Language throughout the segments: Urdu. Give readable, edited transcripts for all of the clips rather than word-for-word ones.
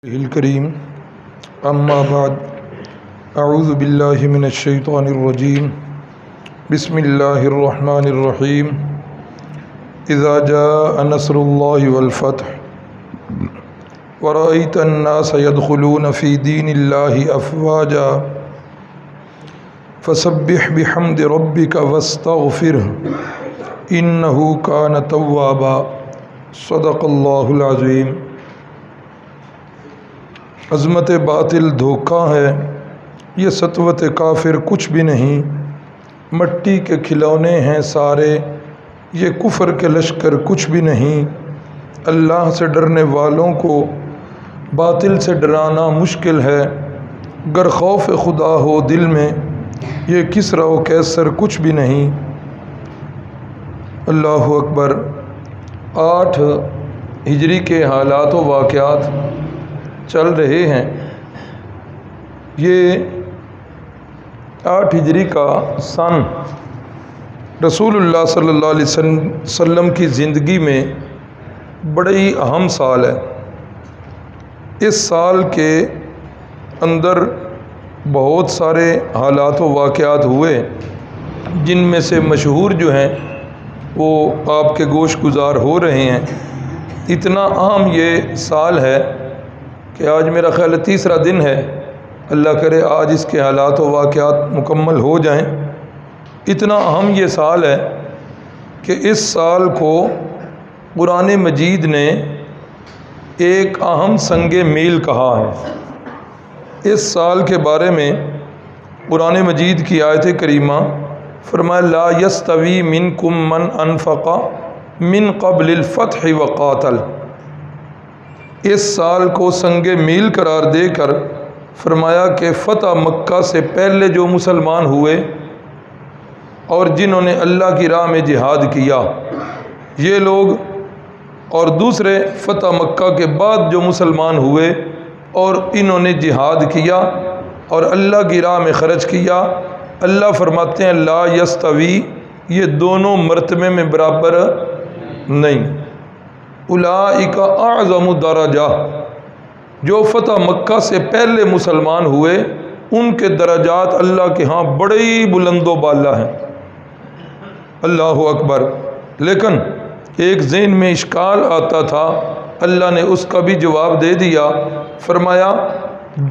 الکریم اما بعد اعوذ باللہ من الشیطان الرجیم بسم اللہ الرحمن الرحیم اذا جاء نصر اللہ والفتح ورأیت الناس يدخلون فی دین اللہ افواجا فسبح بحمد ربک واستغفرہ انہ کان توابا صدق اللہ العظیم۔ عظمت باطل دھوکہ ہے، یہ سطوت کافر کچھ بھی نہیں، مٹی کے کھلونے ہیں سارے، یہ کفر کے لشکر کچھ بھی نہیں۔ اللہ سے ڈرنے والوں کو باطل سے ڈرانا مشکل ہے، گر خوف خدا ہو دل میں یہ کسریٰ و قیصر کچھ بھی نہیں۔ اللہ اکبر۔ 8 ہجری کے حالات و واقعات چل رہے ہیں۔ یہ 8 ہجری کا سن رسول اللہ صلی اللہ علیہ وسلم کی زندگی میں بڑی اہم سال ہے۔ اس سال کے اندر بہت سارے حالات و واقعات ہوئے، جن میں سے مشہور جو ہیں وہ آپ کے گوش گزار ہو رہے ہیں۔ اتنا اہم یہ سال ہے کہ آج میرا خیال ہے 3را دن ہے، اللہ کرے آج اس کے حالات و واقعات مکمل ہو جائیں۔ اتنا اہم یہ سال ہے کہ اس سال کو قرآن مجید نے ایک اہم سنگ میل کہا ہے۔ اس سال کے بارے میں قرآن مجید کی آیت کریمہ فرمایا لا یستوی منکم من انفق من قبل الفتح وقاتل۔ اس سال کو سنگ میل قرار دے کر فرمایا کہ فتح مکہ سے پہلے جو مسلمان ہوئے اور جنہوں نے اللہ کی راہ میں جہاد کیا یہ لوگ، اور دوسرے فتح مکہ کے بعد جو مسلمان ہوئے اور انہوں نے جہاد کیا اور اللہ کی راہ میں خرچ کیا، اللہ فرماتے ہیں لا یستوی، یہ دونوں مرتبے میں برابر نہیں۔ اولئک اعظم درجہ، جو فتح مکہ سے پہلے مسلمان ہوئے ان کے درجات اللہ کے ہاں بڑے ہی بلند و بالا ہیں۔ اللہ اکبر۔ لیکن ایک ذہن میں اشکال آتا تھا، اللہ نے اس کا بھی جواب دے دیا، فرمایا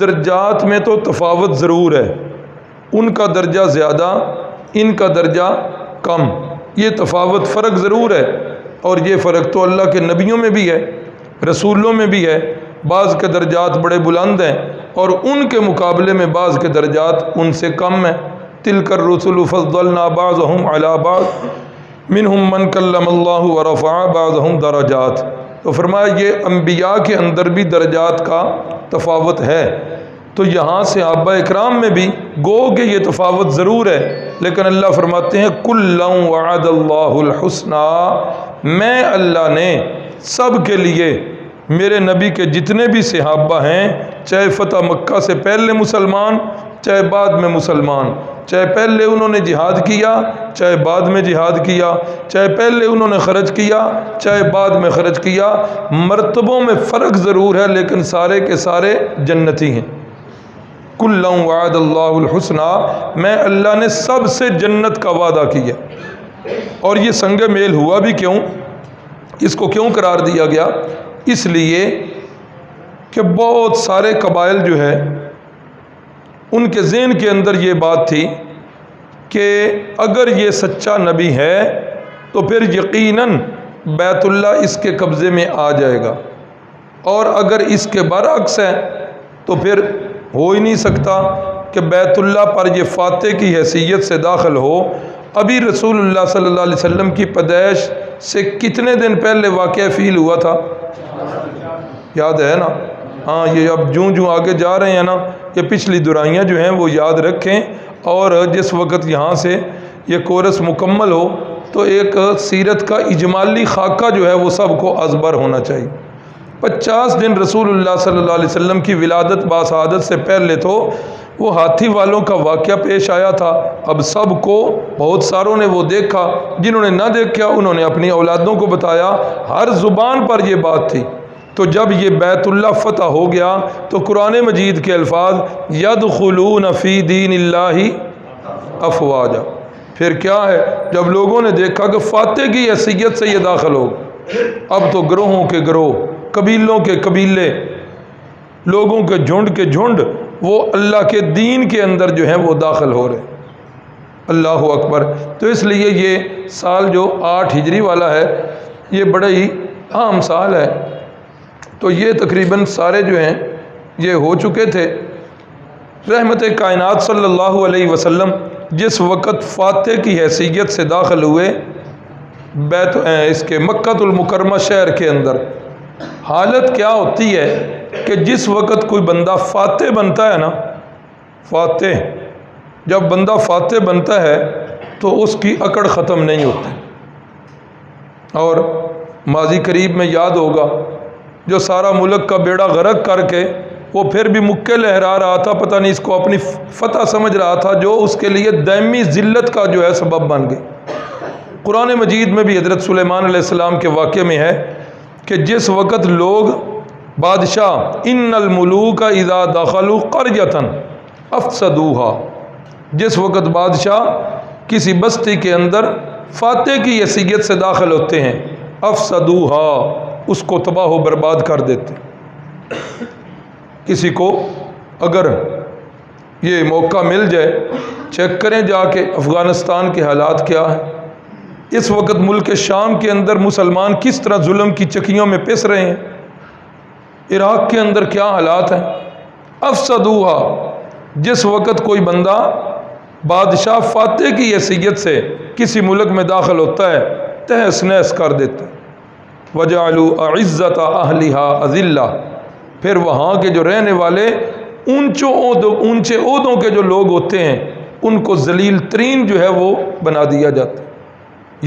درجات میں تو تفاوت ضرور ہے، ان کا درجہ زیادہ ان کا درجہ کم، یہ تفاوت فرق ضرور ہے، اور یہ فرق تو اللہ کے نبیوں میں بھی ہے، رسولوں میں بھی ہے۔ بعض کے درجات بڑے بلند ہیں اور ان کے مقابلے میں بعض کے درجات ان سے کم ہیں۔ تلک الرسل فضلنا بعضهم علی بعض منہم من کلم اللہ ورفع بعضهم درجات۔ تو فرمایا یہ انبیاء کے اندر بھی درجات کا تفاوت ہے، تو یہاں صحابہ اکرام میں بھی گو کہ یہ تفاوت ضرور ہے، لیکن اللہ فرماتے ہیں کلا وعد اللہ الحسنی، میں اللہ نے سب کے لیے میرے نبی کے جتنے بھی صحابہ ہیں، چاہے فتح مکہ سے پہلے مسلمان چاہے بعد میں مسلمان، چاہے پہلے انہوں نے جہاد کیا چاہے بعد میں جہاد کیا، چاہے پہلے انہوں نے خرچ کیا چاہے بعد میں خرچ کیا، مرتبوں میں فرق ضرور ہے لیکن سارے کے سارے جنتی ہیں۔ کلا وعد اللہ الحسنی، میں اللہ نے سب سے جنت کا وعدہ کیا۔ اور یہ سنگ میل ہوا بھی کیوں، اس کو کیوں قرار دیا گیا؟ اس لیے کہ بہت سارے قبائل جو ہے ان کے ذہن کے اندر یہ بات تھی کہ اگر یہ سچا نبی ہے تو پھر یقیناً بیت اللہ اس کے قبضے میں آ جائے گا، اور اگر اس کے برعکس ہے تو پھر ہو ہی نہیں سکتا کہ بیت اللہ پر یہ فاتح کی حیثیت سے داخل ہو۔ ابھی رسول اللہ صلی اللہ علیہ وسلم کی پیدائش سے کتنے دن پہلے واقعہ فیل ہوا تھا، یاد ہے نا؟ ہاں، یہ اب جوں آگے جا رہے ہیں نا، یہ پچھلی دورائیاں جو ہیں وہ یاد رکھیں، اور جس وقت یہاں سے یہ کورس مکمل ہو تو ایک سیرت کا اجمالی خاکہ جو ہے وہ سب کو ازبر ہونا چاہیے۔ 50 دن رسول اللہ صلی اللہ علیہ وسلم کی ولادت باسعادت سے پہلے تو وہ ہاتھی والوں کا واقعہ پیش آیا تھا۔ اب سب کو، بہت ساروں نے وہ دیکھا، جنہوں نے نہ دیکھا انہوں نے اپنی اولادوں کو بتایا، ہر زبان پر یہ بات تھی۔ تو جب یہ بیت اللہ فتح ہو گیا تو قرآن مجید کے الفاظ یدخلون فی دین اللہ افواجا، پھر کیا ہے، جب لوگوں نے دیکھا کہ فاتح کی حیثیت سے یہ داخل ہو، اب تو گروہوں کے گروہ، قبیلوں کے قبیلے، لوگوں کے جھنڈ وہ اللہ کے دین کے اندر جو ہیں وہ داخل ہو رہے۔ اللہ اکبر۔ تو اس لیے یہ سال جو 8 ہجری والا ہے یہ بڑا ہی عام سال ہے، تو یہ تقریباً سارے جو ہیں یہ ہو چکے تھے۔ رحمت کائنات صلی اللہ علیہ وسلم جس وقت فاتح کی حیثیت سے داخل ہوئے اس کے مکہ المکرمہ شہر کے اندر، حالت کیا ہوتی ہے کہ جس وقت کوئی بندہ فاتح بنتا ہے نا، فاتح جب بندہ فاتح بنتا ہے تو اس کی اکڑ ختم نہیں ہوتی۔ اور ماضی قریب میں یاد ہوگا جو سارا ملک کا بیڑا غرق کر کے وہ پھر بھی مکے لہرا رہا تھا، پتہ نہیں اس کو اپنی فتح سمجھ رہا تھا، جو اس کے لیے دائمی ذلت کا جو ہے سبب بن گئی۔ قرآن مجید میں بھی حضرت سلیمان علیہ السلام کے واقعے میں ہے کہ جس وقت لوگ بادشاہ ان الملوک اذا دخلوا قریۃ افسدوها، جس وقت بادشاہ کسی بستی کے اندر فاتح کی حیثیت سے داخل ہوتے ہیں، افسدوها، اس کو تباہ و برباد کر دیتے۔ کسی کو اگر یہ موقع مل جائے، چیک کریں جا کے افغانستان کے حالات کیا ہیں، اس وقت ملک شام کے اندر مسلمان کس طرح ظلم کی چکیوں میں پس رہے ہیں، عراق کے اندر کیا حالات ہیں۔ افسدوها، جس وقت کوئی بندہ بادشاہ فاتح کی حیثیت سے کسی ملک میں داخل ہوتا ہے تہس نہس کر دیتا ہے۔ وجعلوا اعزت اہلها اذلہ، پھر وہاں کے جو رہنے والے اونچے عہدوں کے جو لوگ ہوتے ہیں ان کو ذلیل ترین جو ہے وہ بنا دیا جاتا ہے۔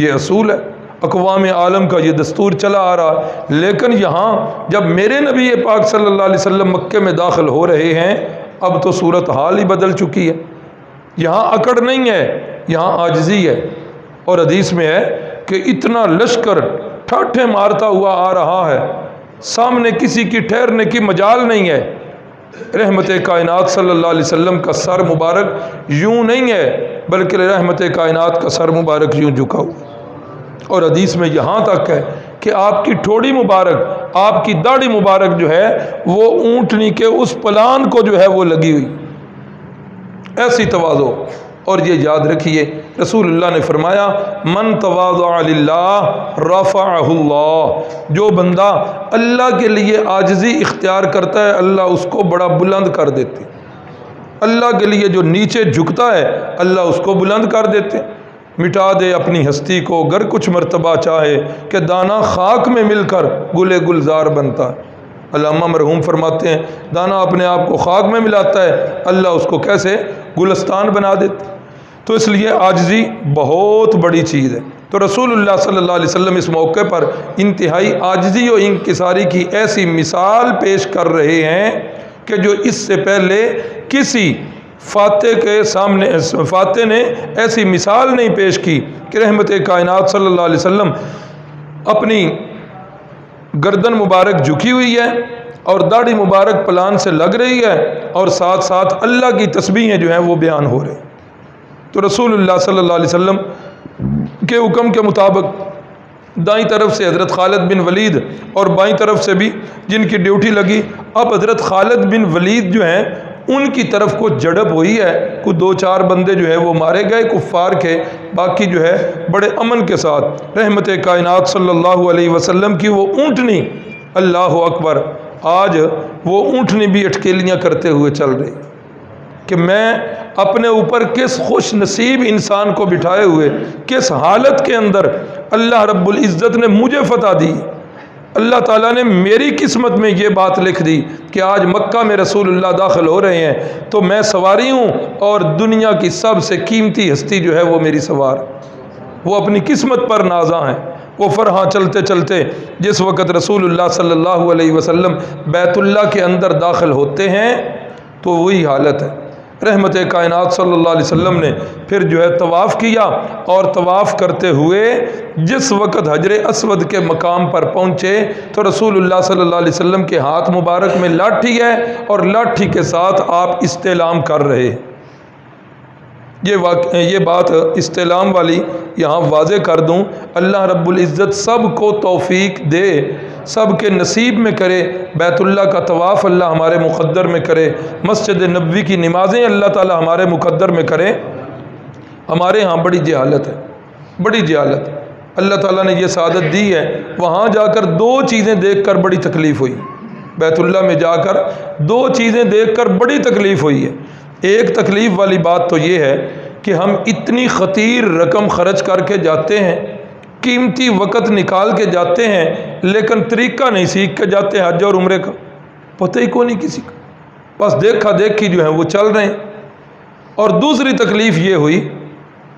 یہ اصول ہے، اقوام عالم کا یہ دستور چلا آ رہا ہے، لیکن یہاں جب میرے نبی پاک صلی اللہ علیہ وسلم مکے میں داخل ہو رہے ہیں اب تو صورت حال ہی بدل چکی ہے۔ یہاں اکڑ نہیں ہے، یہاں عاجزی ہے۔ اور حدیث میں ہے کہ اتنا لشکر ٹھاٹھے مارتا ہوا آ رہا ہے، سامنے کسی کی ٹھہرنے کی مجال نہیں ہے۔ رحمت کائنات صلی اللہ علیہ وسلم کا سر مبارک یوں نہیں ہے بلکہ رحمت کائنات کا سر مبارک یوں جھکا ہوا، اور حدیث میں یہاں تک ہے کہ آپ کی ٹھوڑی مبارک، آپ کی داڑھی مبارک جو ہے وہ اونٹنی کے اس پلان کو جو ہے وہ لگی ہوئی، ایسی تواضع۔ اور یہ یاد رکھیے رسول اللہ نے فرمایا من تواضع للہ رفعہ اللہ، جو بندہ اللہ کے لیے عاجزی اختیار کرتا ہے اللہ اس کو بڑا بلند کر دیتے، اللہ کے لیے جو نیچے جھکتا ہے اللہ اس کو بلند کر دیتے، مٹا دے اپنی ہستی کو گر کچھ مرتبہ چاہے کہ دانا خاک میں مل کر گلے گلزار بنتا ہے۔ علامہ مرحوم فرماتے ہیں دانا اپنے آپ کو خاک میں ملاتا ہے اللہ اس کو کیسے گلستان بنا دیتے۔ تو اس لیے عاجزی بہت بڑی چیز ہے۔ تو رسول اللہ صلی اللہ علیہ وسلم اس موقع پر انتہائی عاجزی و انکساری کی ایسی مثال پیش کر رہے ہیں کہ جو اس سے پہلے کسی فاتح کے سامنے فاتح نے ایسی مثال نہیں پیش کی کہ رحمت کائنات صلی اللہ علیہ وسلم اپنی گردن مبارک جھکی ہوئی ہے اور داڑھی مبارک پلان سے لگ رہی ہے اور ساتھ ساتھ اللہ کی تسبیحیں جو ہیں وہ بیان ہو رہے ہیں۔ تو رسول اللہ صلی اللہ علیہ وسلم کے حکم کے مطابق دائیں طرف سے حضرت خالد بن ولید اور بائیں طرف سے بھی جن کی ڈیوٹی لگی، اب حضرت خالد بن ولید جو ہیں ان کی طرف کو جڑپ ہوئی ہے، کوئی 2-4 بندے جو ہے وہ مارے گئے کفار کے، باقی جو ہے بڑے امن کے ساتھ رحمت کائنات صلی اللہ علیہ وسلم کی وہ اونٹنی، اللہ اکبر، آج وہ اونٹنی بھی اٹکیلیاں کرتے ہوئے چل رہی کہ میں اپنے اوپر کس خوش نصیب انسان کو بٹھائے ہوئے کس حالت کے اندر اللہ رب العزت نے مجھے فتح دی، اللہ تعالیٰ نے میری قسمت میں یہ بات لکھ دی کہ آج مکہ میں رسول اللہ داخل ہو رہے ہیں تو میں سواری ہوں اور دنیا کی سب سے قیمتی ہستی جو ہے وہ میری سوار، وہ اپنی قسمت پر نازاں ہیں۔ وہ فرحاں چلتے چلتے جس وقت رسول اللہ صلی اللہ علیہ وسلم بیت اللہ کے اندر داخل ہوتے ہیں تو وہی حالت ہے۔ رحمت کائنات صلی اللہ علیہ وسلم نے پھر جو ہے طواف کیا، اور طواف کرتے ہوئے جس وقت حجر اسود کے مقام پر پہنچے تو رسول اللہ صلی اللہ علیہ وسلم کے ہاتھ مبارک میں لاٹھی ہے، اور لاٹھی کے ساتھ آپ استعلام کر رہے۔ یہ بات استعلام والی یہاں واضح کر دوں، اللہ رب العزت سب کو توفیق دے، سب کے نصیب میں کرے، بیت اللہ کا طواف اللہ ہمارے مقدر میں کرے، مسجد نبوی کی نمازیں اللہ تعالی ہمارے مقدر میں کرے۔ ہمارے ہاں بڑی جہالت ہے، بڑی جہالت۔ اللہ تعالیٰ نے یہ سعادت دی ہے، وہاں جا کر دو چیزیں دیکھ کر بڑی تکلیف ہوئی، بیت اللہ میں جا کر دو چیزیں دیکھ کر بڑی تکلیف ہوئی ہے۔ ایک تکلیف والی بات تو یہ ہے کہ ہم اتنی خطیر رقم خرچ کر کے جاتے ہیں، قیمتی وقت نکال کے جاتے ہیں، لیکن طریقہ نہیں سیکھ کے جاتے حج اور عمرے کا، پتہ ہی کو نہیں کسی کا، بس دیکھا دیکھی جو ہے وہ چل رہے ہیں۔ اور دوسری تکلیف یہ ہوئی،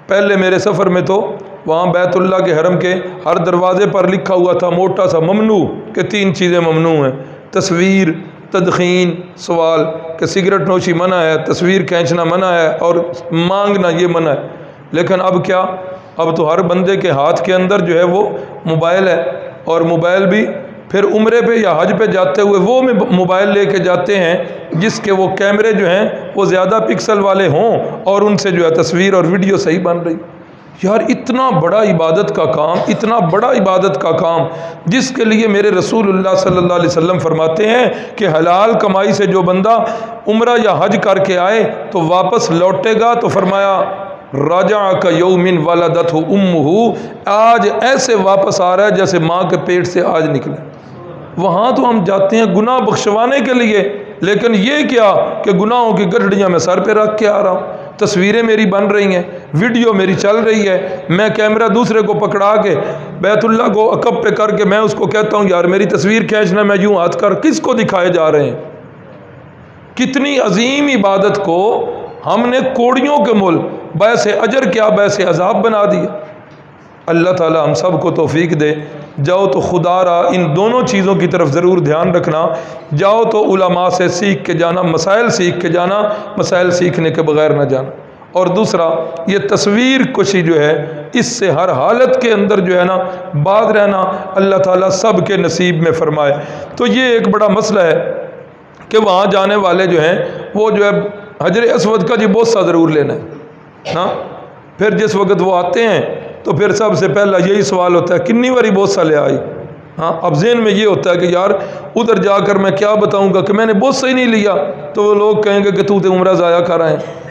پہلے میرے سفر میں تو وہاں بیت اللہ کے حرم کے ہر دروازے پر لکھا ہوا تھا موٹا سا ممنوع، کہ 3 چیزیں ممنوع ہیں، تصویر، تدخین، سوال کہ سگریٹ نوشی منع ہے، تصویر کھینچنا منع ہے، اور مانگنا یہ منع ہے۔ لیکن اب کیا، اب تو ہر بندے کے ہاتھ کے اندر جو ہے وہ موبائل ہے، اور موبائل بھی پھر عمرے پہ یا حج پہ جاتے ہوئے وہ موبائل لے کے جاتے ہیں جس کے وہ کیمرے جو ہیں وہ زیادہ پکسل والے ہوں، اور ان سے جو ہے تصویر اور ویڈیو صحیح بن رہی۔ یار اتنا بڑا عبادت کا کام، اتنا بڑا عبادت کا کام، جس کے لیے میرے رسول اللہ صلی اللہ علیہ وسلم فرماتے ہیں کہ حلال کمائی سے جو بندہ عمرہ یا حج کر کے آئے تو واپس لوٹے گا، تو فرمایا راجع کا یوم ولدتہ امہ، آج ایسے واپس آ رہا ہے جیسے ماں کے پیٹ سے آج نکلے۔ وہاں تو ہم جاتے ہیں گناہ بخشوانے کے لیے، لیکن یہ کیا کہ گناہوں کی گٹھڑیاں میں سر پہ رکھ کے آ رہا ہوں، تصویریں میری بن رہی ہیں، ویڈیو میری چل رہی ہے، میں کیمرہ دوسرے کو پکڑا کے بیت اللہ کو عقب پہ کر کے میں اس کو کہتا ہوں یار میری تصویر کھینچنا، میں یوں ہاتھ کر، کس کو دکھائے جا رہے ہیں؟ کتنی عظیم عبادت کو ہم نے کوڑیوں کے مول باعث اجر کیا باعث عذاب بنا دیا۔ اللہ تعالی ہم سب کو توفیق دے۔ جاؤ تو خدا را ان دونوں چیزوں کی طرف ضرور دھیان رکھنا، جاؤ تو علماء سے سیکھ کے جانا، مسائل سیکھ کے جانا، مسائل سیکھنے کے بغیر نہ جانا۔ اور دوسرا یہ تصویر کشی جو ہے اس سے ہر حالت کے اندر جو ہے نا باز رہنا اللہ تعالیٰ سب کے نصیب میں فرمائے۔ تو یہ ایک بڑا مسئلہ ہے کہ وہاں جانے والے جو ہیں وہ جو ہے حجر اسود کا جی بوسہ ضرور لینا ہے نا، پھر جس وقت وہ آتے ہیں تو پھر سب سے پہلا یہی سوال ہوتا ہے کنی واری بوسہ لے آئی۔ ہاں اب ذہن میں یہ ہوتا ہے کہ یار ادھر جا کر میں کیا بتاؤں گا کہ میں نے بوسہ ہی نہیں لیا، تو وہ لوگ کہیں گے کہ تو عمرہ ضائع کر رہے ہیں۔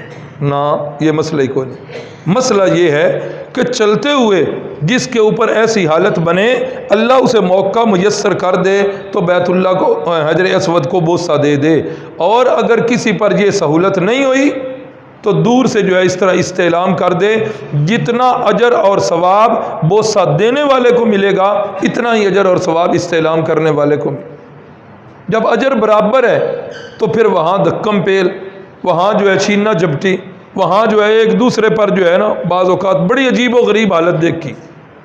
نہ، یہ مسئلہ ہی کوئی نہیں۔ مسئلہ یہ ہے کہ چلتے ہوئے جس کے اوپر ایسی حالت بنے اللہ اسے موقع میسر کر دے تو بیت اللہ کو حجر اسود کو بوسہ دے دے، اور اگر کسی پر یہ سہولت نہیں ہوئی تو دور سے جو ہے اس طرح استعلام کر دے، جتنا اجر اور ثواب بوسہ دینے والے کو ملے گا اتنا ہی اجر اور ثواب استعلام کرنے والے کو ملے۔ جب اجر برابر ہے تو پھر وہاں دھکم پیل، وہاں جو ہے چھیننا جھپٹی، وہاں جو ہے ایک دوسرے پر جو ہے نا بعض اوقات بڑی عجیب و غریب حالت دیکھی،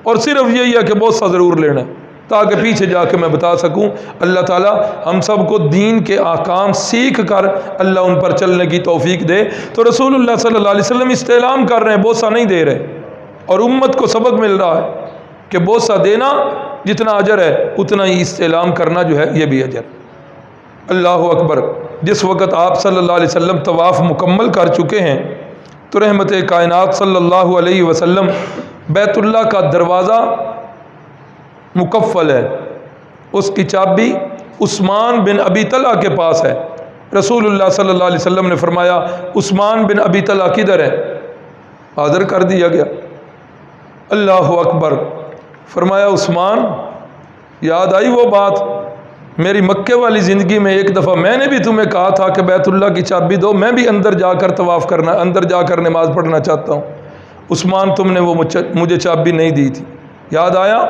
اور صرف یہی ہے کہ بوسہ ضرور لینا ہے تاکہ پیچھے جا کے میں بتا سکوں۔ اللہ تعالی ہم سب کو دین کے احکام سیکھ کر اللہ ان پر چلنے کی توفیق دے۔ تو رسول اللہ صلی اللہ علیہ وسلم استعلام کر رہے ہیں، بوسہ نہیں دے رہے، اور امت کو سبق مل رہا ہے کہ بوسہ دینا جتنا اجر ہے اتنا ہی استعلام کرنا جو ہے یہ بھی اجر۔ اللہ اکبر۔ جس وقت آپ صلی اللہ علیہ وسلم طواف مکمل کر چکے ہیں تو رحمت کائنات صلی اللہ علیہ وسلم بیت اللہ کا دروازہ مکفل ہے، اس کی چابی عثمان بن ابی طلحہ کے پاس ہے۔ رسول اللہ صلی اللہ علیہ وسلم نے فرمایا عثمان بن ابی طلحہ کدھر ہے؟ حاضر کر دیا گیا۔ اللہ اکبر۔ فرمایا عثمان، یاد آئی وہ بات میری مکے والی زندگی میں ایک دفعہ میں نے بھی تمہیں کہا تھا کہ بیت اللہ کی چابی دو، میں بھی اندر جا کر طواف کرنا، اندر جا کر نماز پڑھنا چاہتا ہوں۔ عثمان تم نے وہ مجھے چابی نہیں دی تھی، یاد آیا؟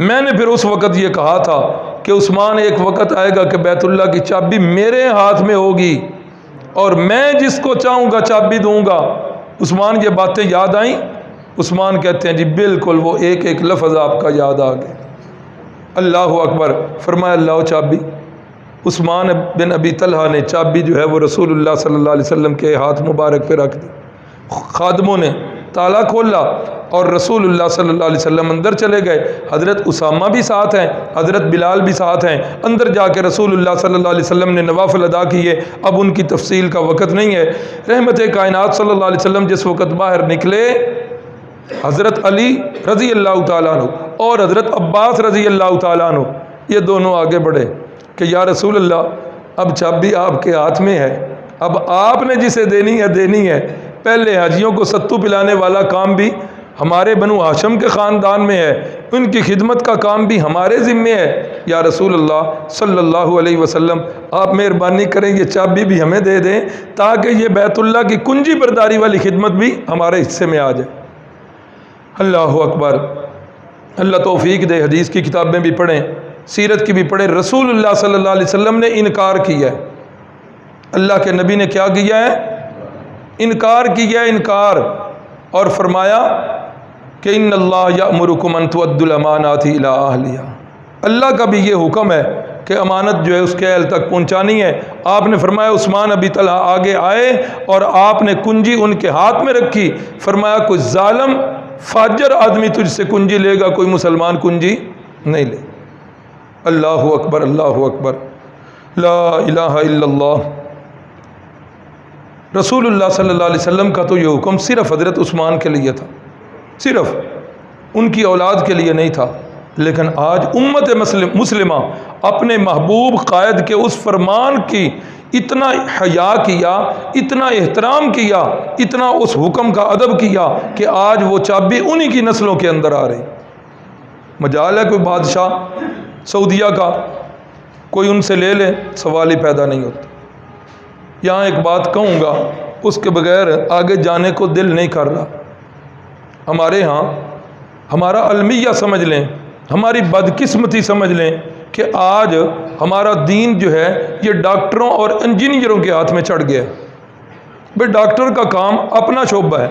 میں نے پھر اس وقت یہ کہا تھا کہ عثمان ایک وقت آئے گا کہ بیت اللہ کی چابی میرے ہاتھ میں ہوگی اور میں جس کو چاہوں گا چابی دوں گا۔ عثمان یہ باتیں یاد آئیں؟ عثمان کہتے ہیں جی بالکل، وہ ایک ایک لفظ آپ کا یاد آ گیا۔ اللہ اکبر۔ فرمایا لاؤ چابی۔ عثمان بن ابی طلحہ نے چابی جو ہے وہ رسول اللہ صلی اللہ علیہ وسلم کے ہاتھ مبارک پہ رکھ دی، خادموں نے تالا کھولا اور رسول اللہ صلی اللہ علیہ وسلم اندر چلے گئے۔ حضرت اسامہ بھی ساتھ ہیں، حضرت بلال بھی ساتھ ہیں، اندر جا کے رسول اللہ صلی اللہ علیہ وسلم نے نوافل ادا کیے۔ اب ان کی تفصیل کا وقت نہیں ہے۔ رحمت کائنات صلی اللہ علیہ وسلم جس وقت باہر نکلے، حضرت علی رضی اللہ تعالیٰ عنہ اور حضرت عباس رضی اللہ تعالیٰ عنہ یہ دونوں آگے بڑھے کہ یا رسول اللہ اب چابی آپ کے ہاتھ میں ہے، اب آپ نے جسے دینی ہے۔ پہلے حاجیوں کو ستو پلانے والا کام بھی ہمارے بنو ہاشم کے خاندان میں ہے، ان کی خدمت کا کام بھی ہمارے ذمے ہے۔ یا رسول اللہ صلی اللہ علیہ وسلم آپ مہربانی کریں یہ چابی بھی ہمیں دے دیں تاکہ یہ بیت اللہ کی کنجی برداری والی خدمت بھی ہمارے حصے میں آ جائے۔ اللہ اکبر، اللہ توفیق دے، حدیث کی کتابیں بھی پڑھیں، سیرت کی بھی پڑھیں۔ رسول اللہ صلی اللہ علیہ وسلم نے انکار کیا ہے، اللہ کے نبی نے کیا کیا ہے؟ انکار کیا ہے، انکار، اور فرمایا کہ ان اللہ یأمرکم ان تؤدوا الامانات الی اہلہا، اللہ کا بھی یہ حکم ہے کہ امانت جو ہے اس کے اہل تک پہنچانی ہے۔ آپ نے فرمایا عثمان ابی طلحہ آگے آئے اور آپ نے کنجی ان کے ہاتھ میں رکھی، فرمایا کوئی ظالم فاجر آدمی تجھ سے کنجی لے گا، کوئی مسلمان کنجی نہیں لے۔ اللہ اکبر، اللہ اکبر، لا الہ الا اللہ۔ رسول اللہ صلی اللہ علیہ وسلم کا تو یہ حکم صرف حضرت عثمان کے لیے تھا، صرف ان کی اولاد کے لیے نہیں تھا، لیکن آج امت مسلمہ اپنے محبوب قائد کے اس فرمان کی اتنا حیا کیا، اتنا احترام کیا، اتنا اس حکم کا ادب کیا کہ آج وہ چابی انہی کی نسلوں کے اندر آ رہی۔ مجال ہے کوئی بادشاہ سعودیہ کا کوئی ان سے لے لے، سوال ہی پیدا نہیں ہوتا۔ یہاں ایک بات کہوں گا، اس کے بغیر آگے جانے کو دل نہیں کر رہا۔ ہمارے ہاں ہمارا المیہ سمجھ لیں، ہماری بدقسمتی سمجھ لیں کہ آج ہمارا دین جو ہے یہ ڈاکٹروں اور انجینئروں کے ہاتھ میں چڑھ گیا۔ بھئی ڈاکٹر کا کام اپنا شعبہ ہے،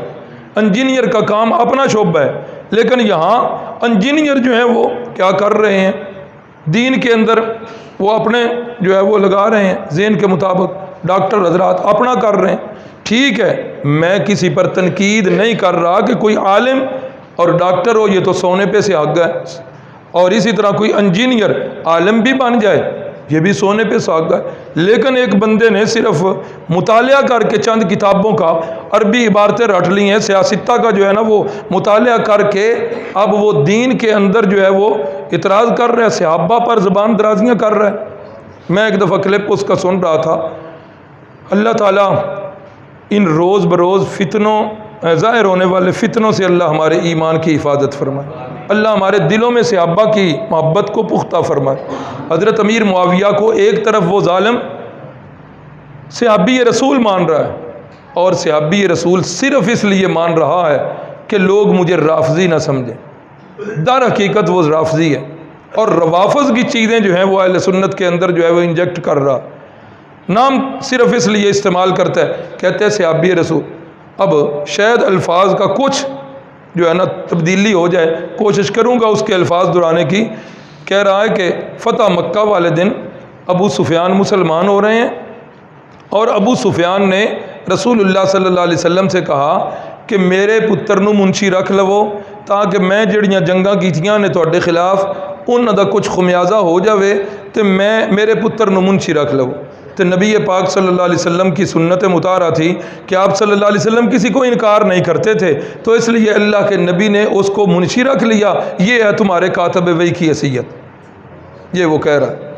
انجینئر کا کام اپنا شعبہ ہے، لیکن یہاں انجینئر جو ہیں وہ کیا کر رہے ہیں؟ دین کے اندر وہ اپنے جو ہے وہ لگا رہے ہیں ذہن کے مطابق، ڈاکٹر حضرات اپنا کر رہے ہیں۔ ٹھیک ہے، میں کسی پر تنقید نہیں کر رہا کہ کوئی عالم اور ڈاکٹر ہو، یہ تو سونے پہ سے حق ہے، اور اسی طرح کوئی انجینئر عالم بھی بن جائے یہ بھی سونے پہ سہاگا ہے۔ لیکن ایک بندے نے صرف مطالعہ کر کے چند کتابوں کا عربی عبارتیں رٹ لی ہیں، سیاستہ کا جو ہے نا وہ مطالعہ کر کے اب وہ دین کے اندر جو ہے وہ اعتراض کر رہا ہے، صحابہ پر زبان درازیاں کر رہا ہے۔ میں ایک دفعہ کلپ اس کا سن رہا تھا۔ اللہ تعالیٰ ان روز بروز فتنوں ظاہر ہونے والے فتنوں سے اللہ ہمارے ایمان کی حفاظت فرمائے، اللہ ہمارے دلوں میں صحابہ کی محبت کو پختہ فرمائے۔ حضرت امیر معاویہ کو ایک طرف وہ ظالم صحابی رسول مان رہا ہے، اور صحابی رسول صرف اس لیے مان رہا ہے کہ لوگ مجھے رافضی نہ سمجھیں، در حقیقت وہ رافضی ہے، اور روافض کی چیزیں جو ہیں وہ اہل سنت کے اندر جو ہے وہ انجیکٹ کر رہا، نام صرف اس لیے استعمال کرتا ہے، کہتے ہیں صحابی رسول۔ اب شاید الفاظ کا کچھ جو ہے نا تبدیلی ہو جائے، کوشش کروں گا اس کے الفاظ دہرانے کی۔ کہہ رہا ہے کہ فتح مکہ والے دن ابو سفیان مسلمان ہو رہے ہیں، اور ابو سفیان نے رسول اللہ صلی اللہ علیہ وسلم سے کہا کہ میرے پتر نو منشی رکھ لو تاکہ میں جڑیاں جنگاں کیتیاں نے تواڈے خلاف انہاں دا کچھ خمیازہ ہو جاوے تے میں میرے پتر نو منشی رکھ لو۔ تو نبی پاک صلی اللہ علیہ وسلم کی سنت مطہرہ تھی کہ آپ صلی اللہ علیہ وسلم کسی کو انکار نہیں کرتے تھے، تو اس لیے اللہ کے نبی نے اس کو منشی رکھ لیا، یہ ہے تمہارے کاتب وحی کی حیثیت، یہ وہ کہہ رہا ہے۔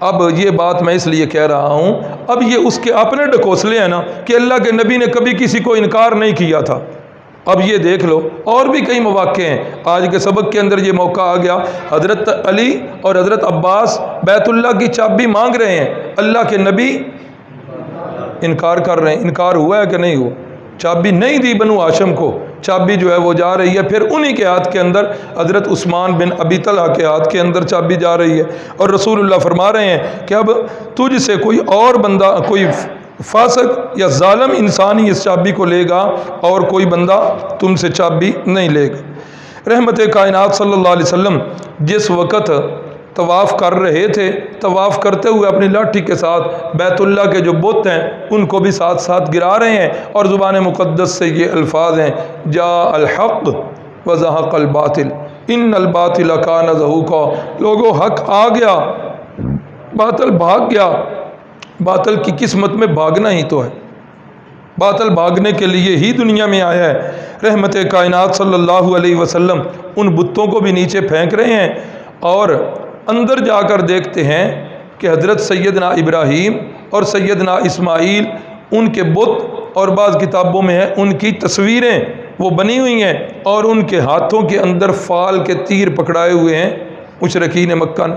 اب یہ بات میں اس لیے کہہ رہا ہوں، اب یہ اس کے اپنے ڈکوسلے ہیں نا کہ اللہ کے نبی نے کبھی کسی کو انکار نہیں کیا تھا۔ اب یہ دیکھ لو اور بھی کئی مواقع ہیں، آج کے سبق کے اندر یہ موقع آ گیا، حضرت علی اور حضرت عباس بیت اللہ کی چابی مانگ رہے ہیں، اللہ کے نبی انکار کر رہے ہیں۔ انکار ہوا ہے کہ نہیں ہوا؟ چابی نہیں دی بنو ہاشم کو، چابی جو ہے وہ جا رہی ہے، پھر انہی کے ہاتھ کے اندر حضرت عثمان بن ابی طلحہ کے ہاتھ کے اندر چابی جا رہی ہے، اور رسول اللہ فرما رہے ہیں کہ اب تجھ سے کوئی اور بندہ، کوئی فاسق یا ظالم انسان ہی اس چابی کو لے گا، اور کوئی بندہ تم سے چابی نہیں لے گا۔ رحمت کائنات صلی اللہ علیہ وسلم جس وقت طواف کر رہے تھے، طواف کرتے ہوئے اپنی لاٹھی کے ساتھ بیت اللہ کے جو بت ہیں ان کو بھی ساتھ ساتھ گرا رہے ہیں، اور زبان مقدس سے یہ الفاظ ہیں جاء الحق وزہق الباطل ان الباطل کان زہوقا، لوگوں حق آ گیا، باطل بھاگ گیا۔ باطل کی قسمت میں بھاگنا ہی تو ہے، باطل بھاگنے کے لیے ہی دنیا میں آیا ہے۔ رحمت کائنات صلی اللہ علیہ وسلم ان بتوں کو بھی نیچے پھینک رہے ہیں، اور اندر جا کر دیکھتے ہیں کہ حضرت سیدنا ابراہیم اور سیدنا اسماعیل ان کے بت، اور بعض کتابوں میں ہے ان کی تصویریں وہ بنی ہوئی ہیں، اور ان کے ہاتھوں کے اندر فال کے تیر پکڑائے ہوئے ہیں مشرکین مکہ نے۔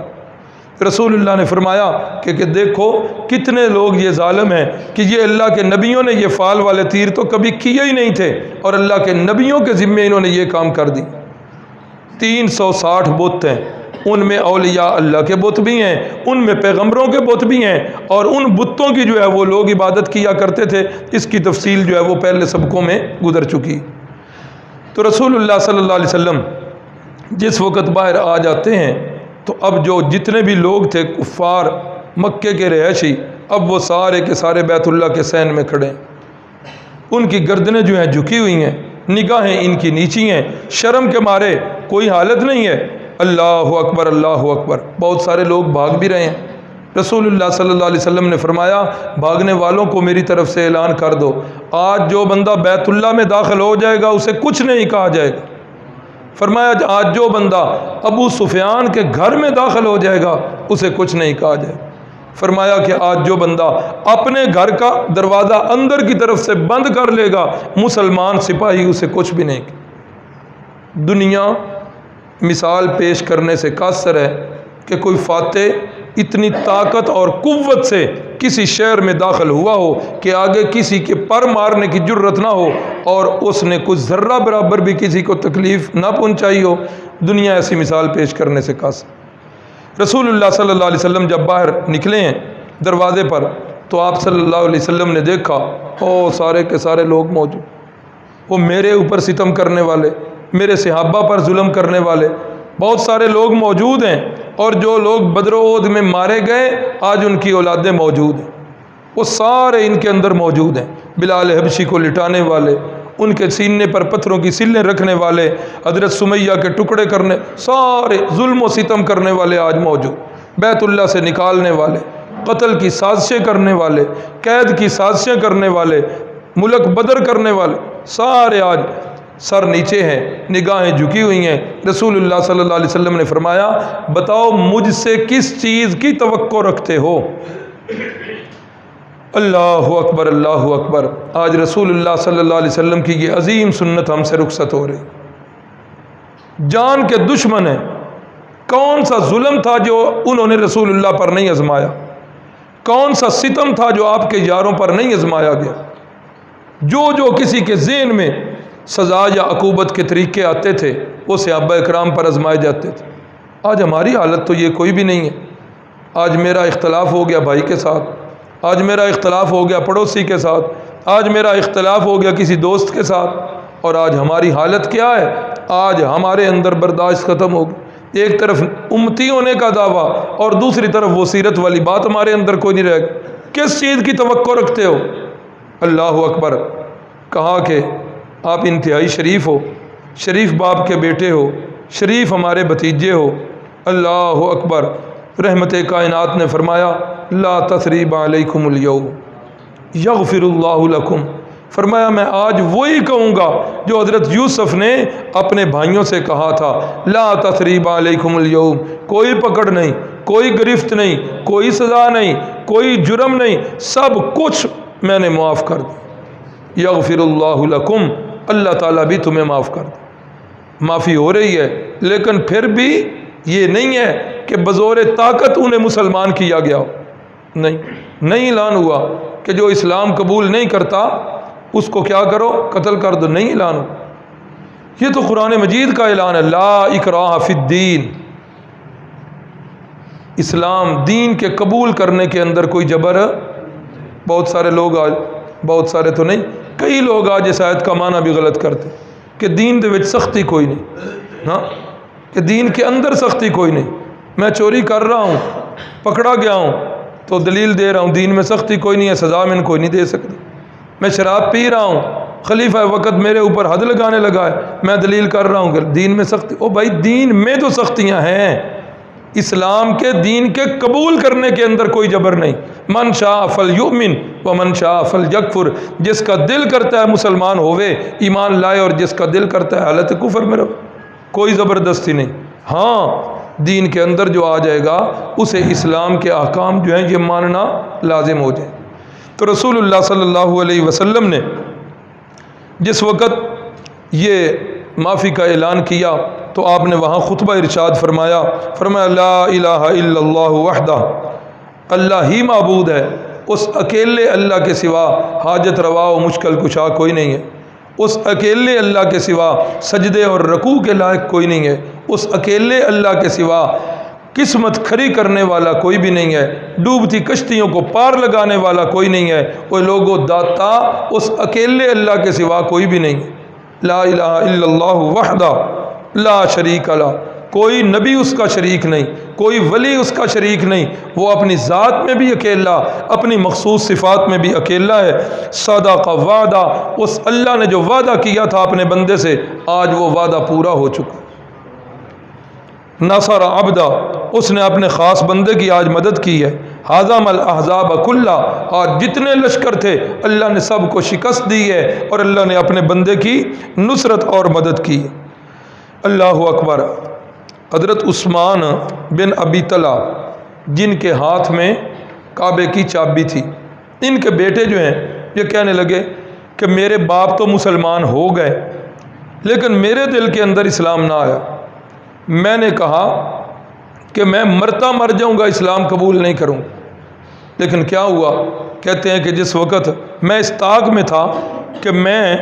رسول اللہ نے فرمایا کہ دیکھو کتنے لوگ یہ ظالم ہیں کہ یہ اللہ کے نبیوں نے یہ فال والے تیر تو کبھی کیے ہی نہیں تھے، اور اللہ کے نبیوں کے ذمے انہوں نے یہ کام کر دی۔ 360 بت ہیں، ان میں اولیاء اللہ کے بت بھی ہیں، ان میں پیغمبروں کے بت بھی ہیں، اور ان بتوں کی جو ہے وہ لوگ عبادت کیا کرتے تھے، اس کی تفصیل جو ہے وہ پہلے سبقوں میں گزر چکی۔ تو رسول اللہ صلی اللہ علیہ وسلم جس وقت باہر آ جاتے ہیں تو اب جو جتنے بھی لوگ تھے کفار مکے کے رہائشی، اب وہ سارے کے سارے بیت اللہ کے صحن میں کھڑے ہیں، ان کی گردنیں جو ہیں جھکی ہوئی ہیں، نگاہیں ان کی نیچی ہیں، شرم کے مارے کوئی حالت نہیں ہے۔ اللہ اکبر اللہ اکبر، بہت سارے لوگ بھاگ بھی رہے ہیں۔ رسول اللہ صلی اللہ علیہ وسلم نے فرمایا بھاگنے والوں کو میری طرف سے اعلان کر دو، آج جو بندہ بیت اللہ میں داخل ہو جائے گا اسے کچھ نہیں کہا جائے گا۔ فرمایا آج جو بندہ ابو سفیان کے گھر میں داخل ہو جائے گا اسے کچھ نہیں کہا جائے گا۔ فرمایا کہ آج جو بندہ اپنے گھر کا دروازہ اندر کی طرف سے بند کر لے گا مسلمان سپاہی اسے کچھ بھی نہیں کہا۔ دنیا مثال پیش کرنے سے قاصر ہے کہ کوئی فاتح اتنی طاقت اور قوت سے کسی شہر میں داخل ہوا ہو کہ آگے کسی کے پر مارنے کی جرت نہ ہو، اور اس نے کچھ ذرہ برابر بھی کسی کو تکلیف نہ پہنچائی ہو۔ دنیا ایسی مثال پیش کرنے سے قاصر۔ رسول اللہ صلی اللہ علیہ وسلم جب باہر نکلے ہیں دروازے پر تو آپ صلی اللہ علیہ وسلم نے دیکھا او سارے کے سارے لوگ موجود، وہ میرے اوپر ستم کرنے والے، میرے صحابہ پر ظلم کرنے والے بہت سارے لوگ موجود ہیں، اور جو لوگ بدر و احد میں مارے گئے آج ان کی اولادیں موجود ہیں، وہ سارے ان کے اندر موجود ہیں۔ بلال حبشی کو لٹانے والے، ان کے سینے پر پتھروں کی سلیں رکھنے والے، حضرت سمیہ کے ٹکڑے کرنے، سارے ظلم و ستم کرنے والے آج موجود، بیت اللہ سے نکالنے والے، قتل کی سازشیں کرنے والے، قید کی سازشیں کرنے والے، ملک بدر کرنے والے، سارے آج سر نیچے ہیں، نگاہیں جھکی ہوئی ہیں۔ رسول اللہ صلی اللہ علیہ وسلم نے فرمایا بتاؤ مجھ سے کس چیز کی توقع رکھتے ہو؟ اللہ اکبر اللہ اکبر۔ آج رسول اللہ صلی اللہ علیہ وسلم کی یہ عظیم سنت ہم سے رخصت ہو رہی۔ جان کے دشمن ہیں، کون سا ظلم تھا جو انہوں نے رسول اللہ پر نہیں آزمایا؟ کون سا ستم تھا جو آپ کے یاروں پر نہیں آزمایا گیا؟ جو کسی کے ذہن میں سزا یا عقوبت کے طریقے آتے تھے وہ صحابہ اکرام پر آزمائے جاتے تھے۔ آج ہماری حالت تو یہ کوئی بھی نہیں ہے۔ آج میرا اختلاف ہو گیا بھائی کے ساتھ، آج میرا اختلاف ہو گیا پڑوسی کے ساتھ، آج میرا اختلاف ہو گیا کسی دوست کے ساتھ، اور آج ہماری حالت کیا ہے؟ آج ہمارے اندر برداشت ختم ہو گئی۔ ایک طرف امتی ہونے کا دعویٰ اور دوسری طرف وہ سیرت والی بات ہمارے اندر کوئی نہیں رہ گئی۔ کس چیز کی توقع رکھتے ہو؟ اللہ اکبر۔ کہا کہ آپ انتہائی شریف ہو، شریف باپ کے بیٹے ہو، شریف ہمارے بھتیجے ہو۔ اللہ اکبر۔ رحمت کائنات نے فرمایا لا تثریب علیکم اليوم یغفر اللہ لکم۔ فرمایا میں آج وہی کہوں گا جو حضرت یوسف نے اپنے بھائیوں سے کہا تھا، لا تثریب علیکم اليوم، کوئی پکڑ نہیں، کوئی گرفت نہیں، کوئی سزا نہیں، کوئی جرم نہیں، سب کچھ میں نے معاف کر دیا۔ یغفر اللہ لکم، اللہ تعالیٰ بھی تمہیں معاف کر دے۔ معافی ہو رہی ہے، لیکن پھر بھی یہ نہیں ہے کہ بزور طاقت انہیں مسلمان کیا گیا ہو، نہیں اعلان ہوا کہ جو اسلام قبول نہیں کرتا اس کو کیا کرو، قتل کر دو، نہیں اعلان ہوا۔ یہ تو قرآن مجید کا اعلان ہے، لا اکراہ فی الدین۔ اسلام دین کے قبول کرنے کے اندر کوئی جبر ہے؟ بہت سارے لوگ آج، بہت سارے تو نہیں، کئی لوگ آج اس آیت کا معنی بھی غلط کرتے کہ دین دے وچ سختی کوئی نہیں، ہاں کہ دین کے اندر سختی کوئی نہیں۔ میں چوری کر رہا ہوں، پکڑا گیا ہوں تو دلیل دے رہا ہوں دین میں سختی کوئی نہیں ہے، سزا میں کوئی نہیں دے سکتا۔ میں شراب پی رہا ہوں، خلیفہ وقت میرے اوپر حد لگانے لگا ہے، میں دلیل کر رہا ہوں کہ دین میں سختی، او بھائی دین میں تو سختیاں ہیں، اسلام کے دین کے قبول کرنے کے اندر کوئی جبر نہیں۔ من شاء فلیؤمن ومن شاء فلیکفر، جس کا دل کرتا ہے مسلمان ہوئے، ایمان لائے، اور جس کا دل کرتا ہے حالت کفر میں رہے، کوئی زبردستی نہیں۔ ہاں دین کے اندر جو آ جائے گا اسے اسلام کے احکام جو ہیں یہ ماننا لازم ہو جائے۔ تو رسول اللہ صلی اللہ علیہ وسلم نے جس وقت یہ معافی کا اعلان کیا تو آپ نے وہاں خطبہ ارشاد فرمایا لا الہ الا اللہ وحدہ، اللہ ہی معبود ہے، اس اکیلے اللہ کے سوا حاجت روا و مشکل کشا کوئی نہیں ہے، اس اکیلے اللہ کے سوا سجدے اور رکوع کے لائق کوئی نہیں ہے، اس اکیلے اللہ کے سوا قسمت کھری کرنے والا کوئی بھی نہیں ہے، ڈوبتی کشتیوں کو پار لگانے والا کوئی نہیں ہے، وہ لوگوں داتا اس اکیلے اللہ کے سوا کوئی بھی نہیں ہے۔ لا الہ الا اللہ وحدہ لا شریک لہ، کوئی نبی اس کا شریک نہیں، کوئی ولی اس کا شریک نہیں، وہ اپنی ذات میں بھی اکیلا، اپنی مخصوص صفات میں بھی اکیلا ہے۔ صدق وعدہ، اس اللہ نے جو وعدہ کیا تھا اپنے بندے سے آج وہ وعدہ پورا ہو چکا۔ نصر عبدہ، اس نے اپنے خاص بندے کی آج مدد کی ہے۔ ہزم الاحزاب کلہ، آج جتنے لشکر تھے اللہ نے سب کو شکست دی ہے اور اللہ نے اپنے بندے کی نصرت اور مدد کی۔ اللہ اکبر۔ حضرت عثمان بن ابی طلحہ جن کے ہاتھ میں کعبے کی چابی تھی، ان کے بیٹے جو ہیں یہ کہنے لگے کہ میرے باپ تو مسلمان ہو گئے لیکن میرے دل کے اندر اسلام نہ آیا۔ میں نے کہا کہ میں مرتا مر جاؤں گا اسلام قبول نہیں کروں، لیکن کیا ہوا؟ کہتے ہیں کہ جس وقت میں اس طاق میں تھا کہ میں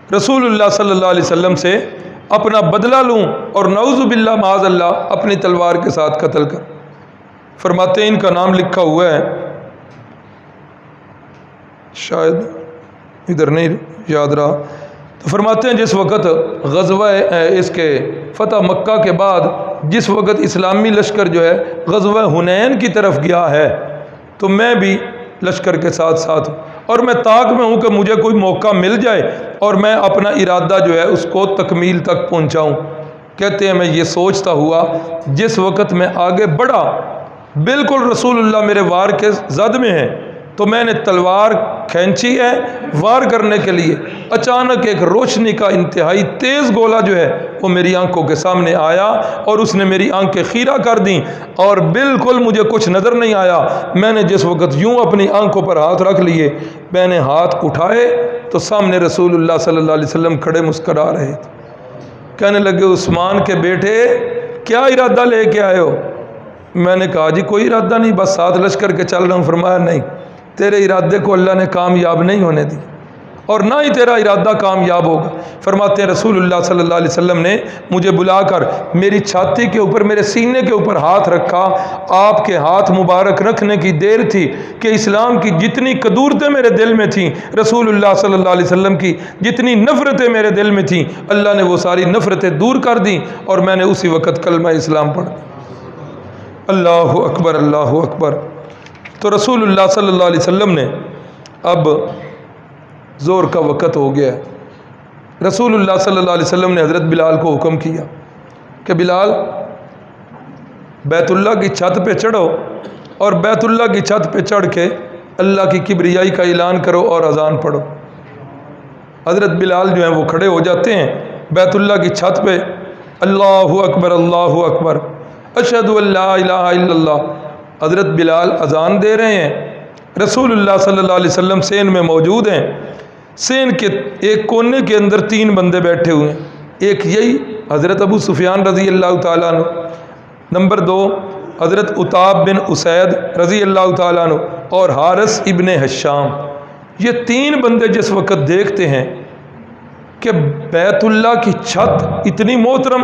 رسول اللہ صلی اللہ علیہ وسلم سے اپنا بدلہ لوں اور نعوذ باللہ معاذ اللہ اپنی تلوار کے ساتھ قتل کر، فرماتے ہیں ان کا نام لکھا ہوا ہے، شاید ادھر نہیں یاد رہا، تو فرماتے ہیں جس وقت غزوہ اس کے فتح مکہ کے بعد جس وقت اسلامی لشکر جو ہے غزوہ حنین کی طرف گیا ہے تو میں بھی لشکر کے ساتھ ساتھ ہوں اور میں طاق میں ہوں کہ مجھے کوئی موقع مل جائے اور میں اپنا ارادہ جو ہے اس کو تکمیل تک پہنچاؤں۔ کہتے ہیں میں یہ سوچتا ہوا جس وقت میں آگے بڑھا بالکل رسول اللہ میرے وار کے زد میں ہیں تو میں نے تلوار کھینچی ہے وار کرنے کے لیے، اچانک ایک روشنی کا انتہائی تیز گولا جو ہے وہ میری آنکھوں کے سامنے آیا اور اس نے میری آنکھیں خیرہ کر دیں اور بالکل مجھے کچھ نظر نہیں آیا۔ میں نے جس وقت یوں اپنی آنکھوں پر ہاتھ رکھ لیے، میں نے ہاتھ اٹھائے تو سامنے رسول اللہ صلی اللہ علیہ وسلم کھڑے مسکرا رہے تھے۔ کہنے لگے عثمان کے بیٹے کیا ارادہ لے کے آئے ہو؟ میں نے کہا جی کوئی ارادہ نہیں، بس ساتھ لشکر کے چل رہا ہوں۔ فرمایا نہیں، تیرے ارادے کو اللہ نے کامیاب نہیں ہونے دی اور نہ ہی تیرا ارادہ کامیاب ہوگا۔ فرماتے ہیں رسول اللہ صلی اللہ علیہ وسلم نے مجھے بلا کر میری چھاتی کے اوپر میرے سینے کے اوپر ہاتھ رکھا۔ آپ کے ہاتھ مبارک رکھنے کی دیر تھی کہ اسلام کی جتنی قدورتیں میرے دل میں تھیں، رسول اللہ صلی اللہ علیہ وسلم کی جتنی نفرتیں میرے دل میں تھیں، اللہ نے وہ ساری نفرتیں دور کر دیں اور میں نے اسی وقت کلمہ اسلام پڑھ دیا۔ اللہ اکبر، اللہ اکبر۔ تو رسول اللہ صلی اللہ علیہ وسلم نے اب زور کا وقت ہو گیا ہے، رسول اللہ صلی اللہ علیہ وسلم نے حضرت بلال کو حکم کیا کہ بلال بیت اللہ کی چھت پہ چڑھو اور بیت اللہ کی چھت پہ چڑھ کے اللہ کی کبریائی کا اعلان کرو اور اذان پڑھو۔ حضرت بلال جو ہیں وہ کھڑے ہو جاتے ہیں بیت اللہ کی چھت پہ، اللہ اکبر اللہ اکبر اشہد ان لا الہ الا اللہ۔ حضرت بلال اذان دے رہے ہیں، رسول اللہ صلی اللہ علیہ وسلم سین میں موجود ہیں، سین کے ایک کونے کے اندر 3 بندے بیٹھے ہوئے ہیں، ایک یہی حضرت ابو سفیان رضی اللہ تعالیٰ عنہ، نمبر 2 حضرت عتاب بن اسید رضی اللہ تعالیٰ عنہ اور حارث ابن حشام۔ یہ 3 بندے جس وقت دیکھتے ہیں کہ بیت اللہ کی چھت اتنی محترم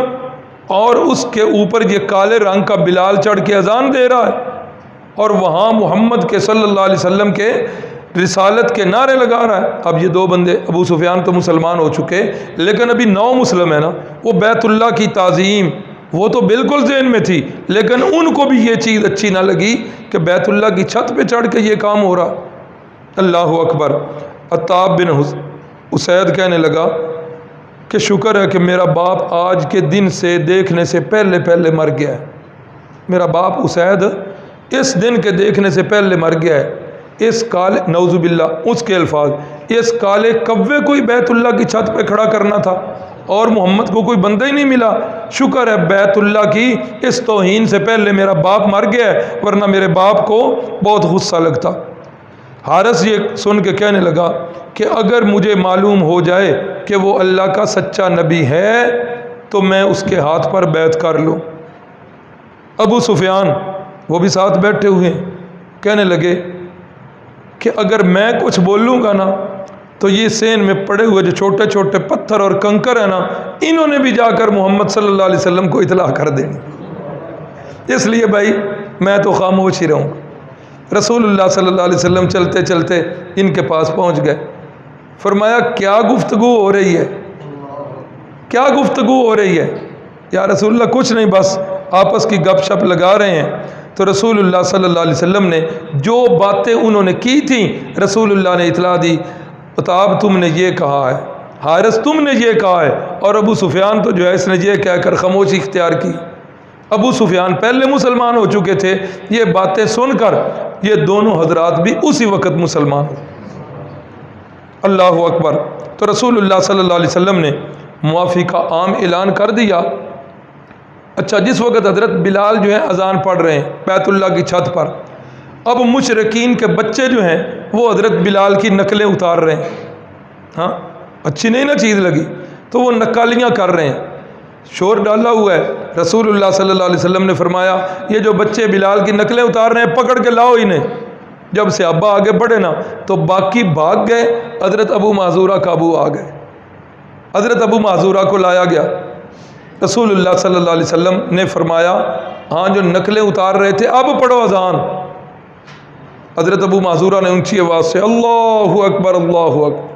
اور اس کے اوپر یہ کالے رنگ کا بلال چڑھ کے اذان دے رہا ہے اور وہاں محمد کے صلی اللہ علیہ وسلم کے رسالت کے نعرے لگا رہا ہے۔ اب یہ 2 بندے، ابو سفیان تو مسلمان ہو چکے لیکن ابھی 9 مسلم ہیں نا، وہ بیت اللہ کی تعظیم وہ تو بالکل ذہن میں تھی، لیکن ان کو بھی یہ چیز اچھی نہ لگی کہ بیت اللہ کی چھت پہ چڑھ کے یہ کام ہو رہا۔ اللہ اکبر۔ عتاب بن اسید کہنے لگا کہ شکر ہے کہ میرا باپ آج کے دن سے دیکھنے سے پہلے پہلے مر گیا ہے، میرا باپ اسید اس دن کے دیکھنے سے پہلے مر گیا ہے۔ اس کالے، نعوذ باللہ اس کے الفاظ، اس کالے کوے کو ہی بیت اللہ کی چھت پہ کھڑا کرنا تھا اور محمد کو کوئی بندہ ہی نہیں ملا۔ شکر ہے بیت اللہ کی اس توہین سے پہلے میرا باپ مر گیا ہے، ورنہ میرے باپ کو بہت غصہ لگتا۔ حارث یہ سن کے کہنے لگا کہ اگر مجھے معلوم ہو جائے کہ وہ اللہ کا سچا نبی ہے تو میں اس کے ہاتھ پر بیعت کر لوں۔ ابو سفیان وہ بھی ساتھ بیٹھے ہوئے کہنے لگے کہ اگر میں کچھ بولوں گا نا تو یہ سین میں پڑے ہوئے جو چھوٹے چھوٹے پتھر اور کنکر ہیں نا، انہوں نے بھی جا کر محمد صلی اللہ علیہ وسلم کو اطلاع کر دینی، اس لیے بھائی میں تو خاموش ہی رہوں گا۔ رسول اللہ صلی اللہ علیہ وسلم چلتے چلتے ان کے پاس پہنچ گئے، فرمایا کیا گفتگو ہو رہی ہے، کیا گفتگو ہو رہی ہے؟ یا رسول اللہ کچھ نہیں، بس آپس کی گپ شپ لگا رہے ہیں۔ تو رسول اللہ صلی اللہ علیہ وسلم نے جو باتیں انہوں نے کی تھیں رسول اللہ نے اطلاع دی، عتاب تم نے یہ کہا ہے، حارث تم نے یہ کہا ہے، اور ابو سفیان تو جو ہے اس نے یہ کہہ کر خاموشی اختیار کی۔ ابو سفیان پہلے مسلمان ہو چکے تھے، یہ باتیں سن کر یہ دونوں حضرات بھی اسی وقت مسلمان ہو۔ اللہ اکبر۔ تو رسول اللہ صلی اللہ علیہ وسلم نے معافی کا عام اعلان کر دیا۔ اچھا، جس وقت حضرت بلال جو ہیں اذان پڑھ رہے ہیں بیت اللہ کی چھت پر، اب مشرکین کے بچے جو ہیں وہ حضرت بلال کی نقلیں اتار رہے ہیں۔ ہاں اچھی نہیں نا چیز لگی، تو وہ نقالیاں کر رہے ہیں، شور ڈالا ہوا ہے۔ رسول اللہ صلی اللہ علیہ وسلم نے فرمایا یہ جو بچے بلال کی نقلیں اتار رہے ہیں پکڑ کے لاؤ انہیں۔ جب سے ابا آگے بڑھے نا تو باقی بھاگ گئے، حضرت ابو معذورہ قابو آ گئے، حضرت ابو معذورہ کو لایا گیا۔ رسول اللہ صلی اللہ علیہ وسلم نے فرمایا ہاں جو نقلیں اتار رہے تھے اب پڑھو اذان۔ حضرت ابو معذورہ نے اونچی آواز سے اللہ اکبر اللہ اکبر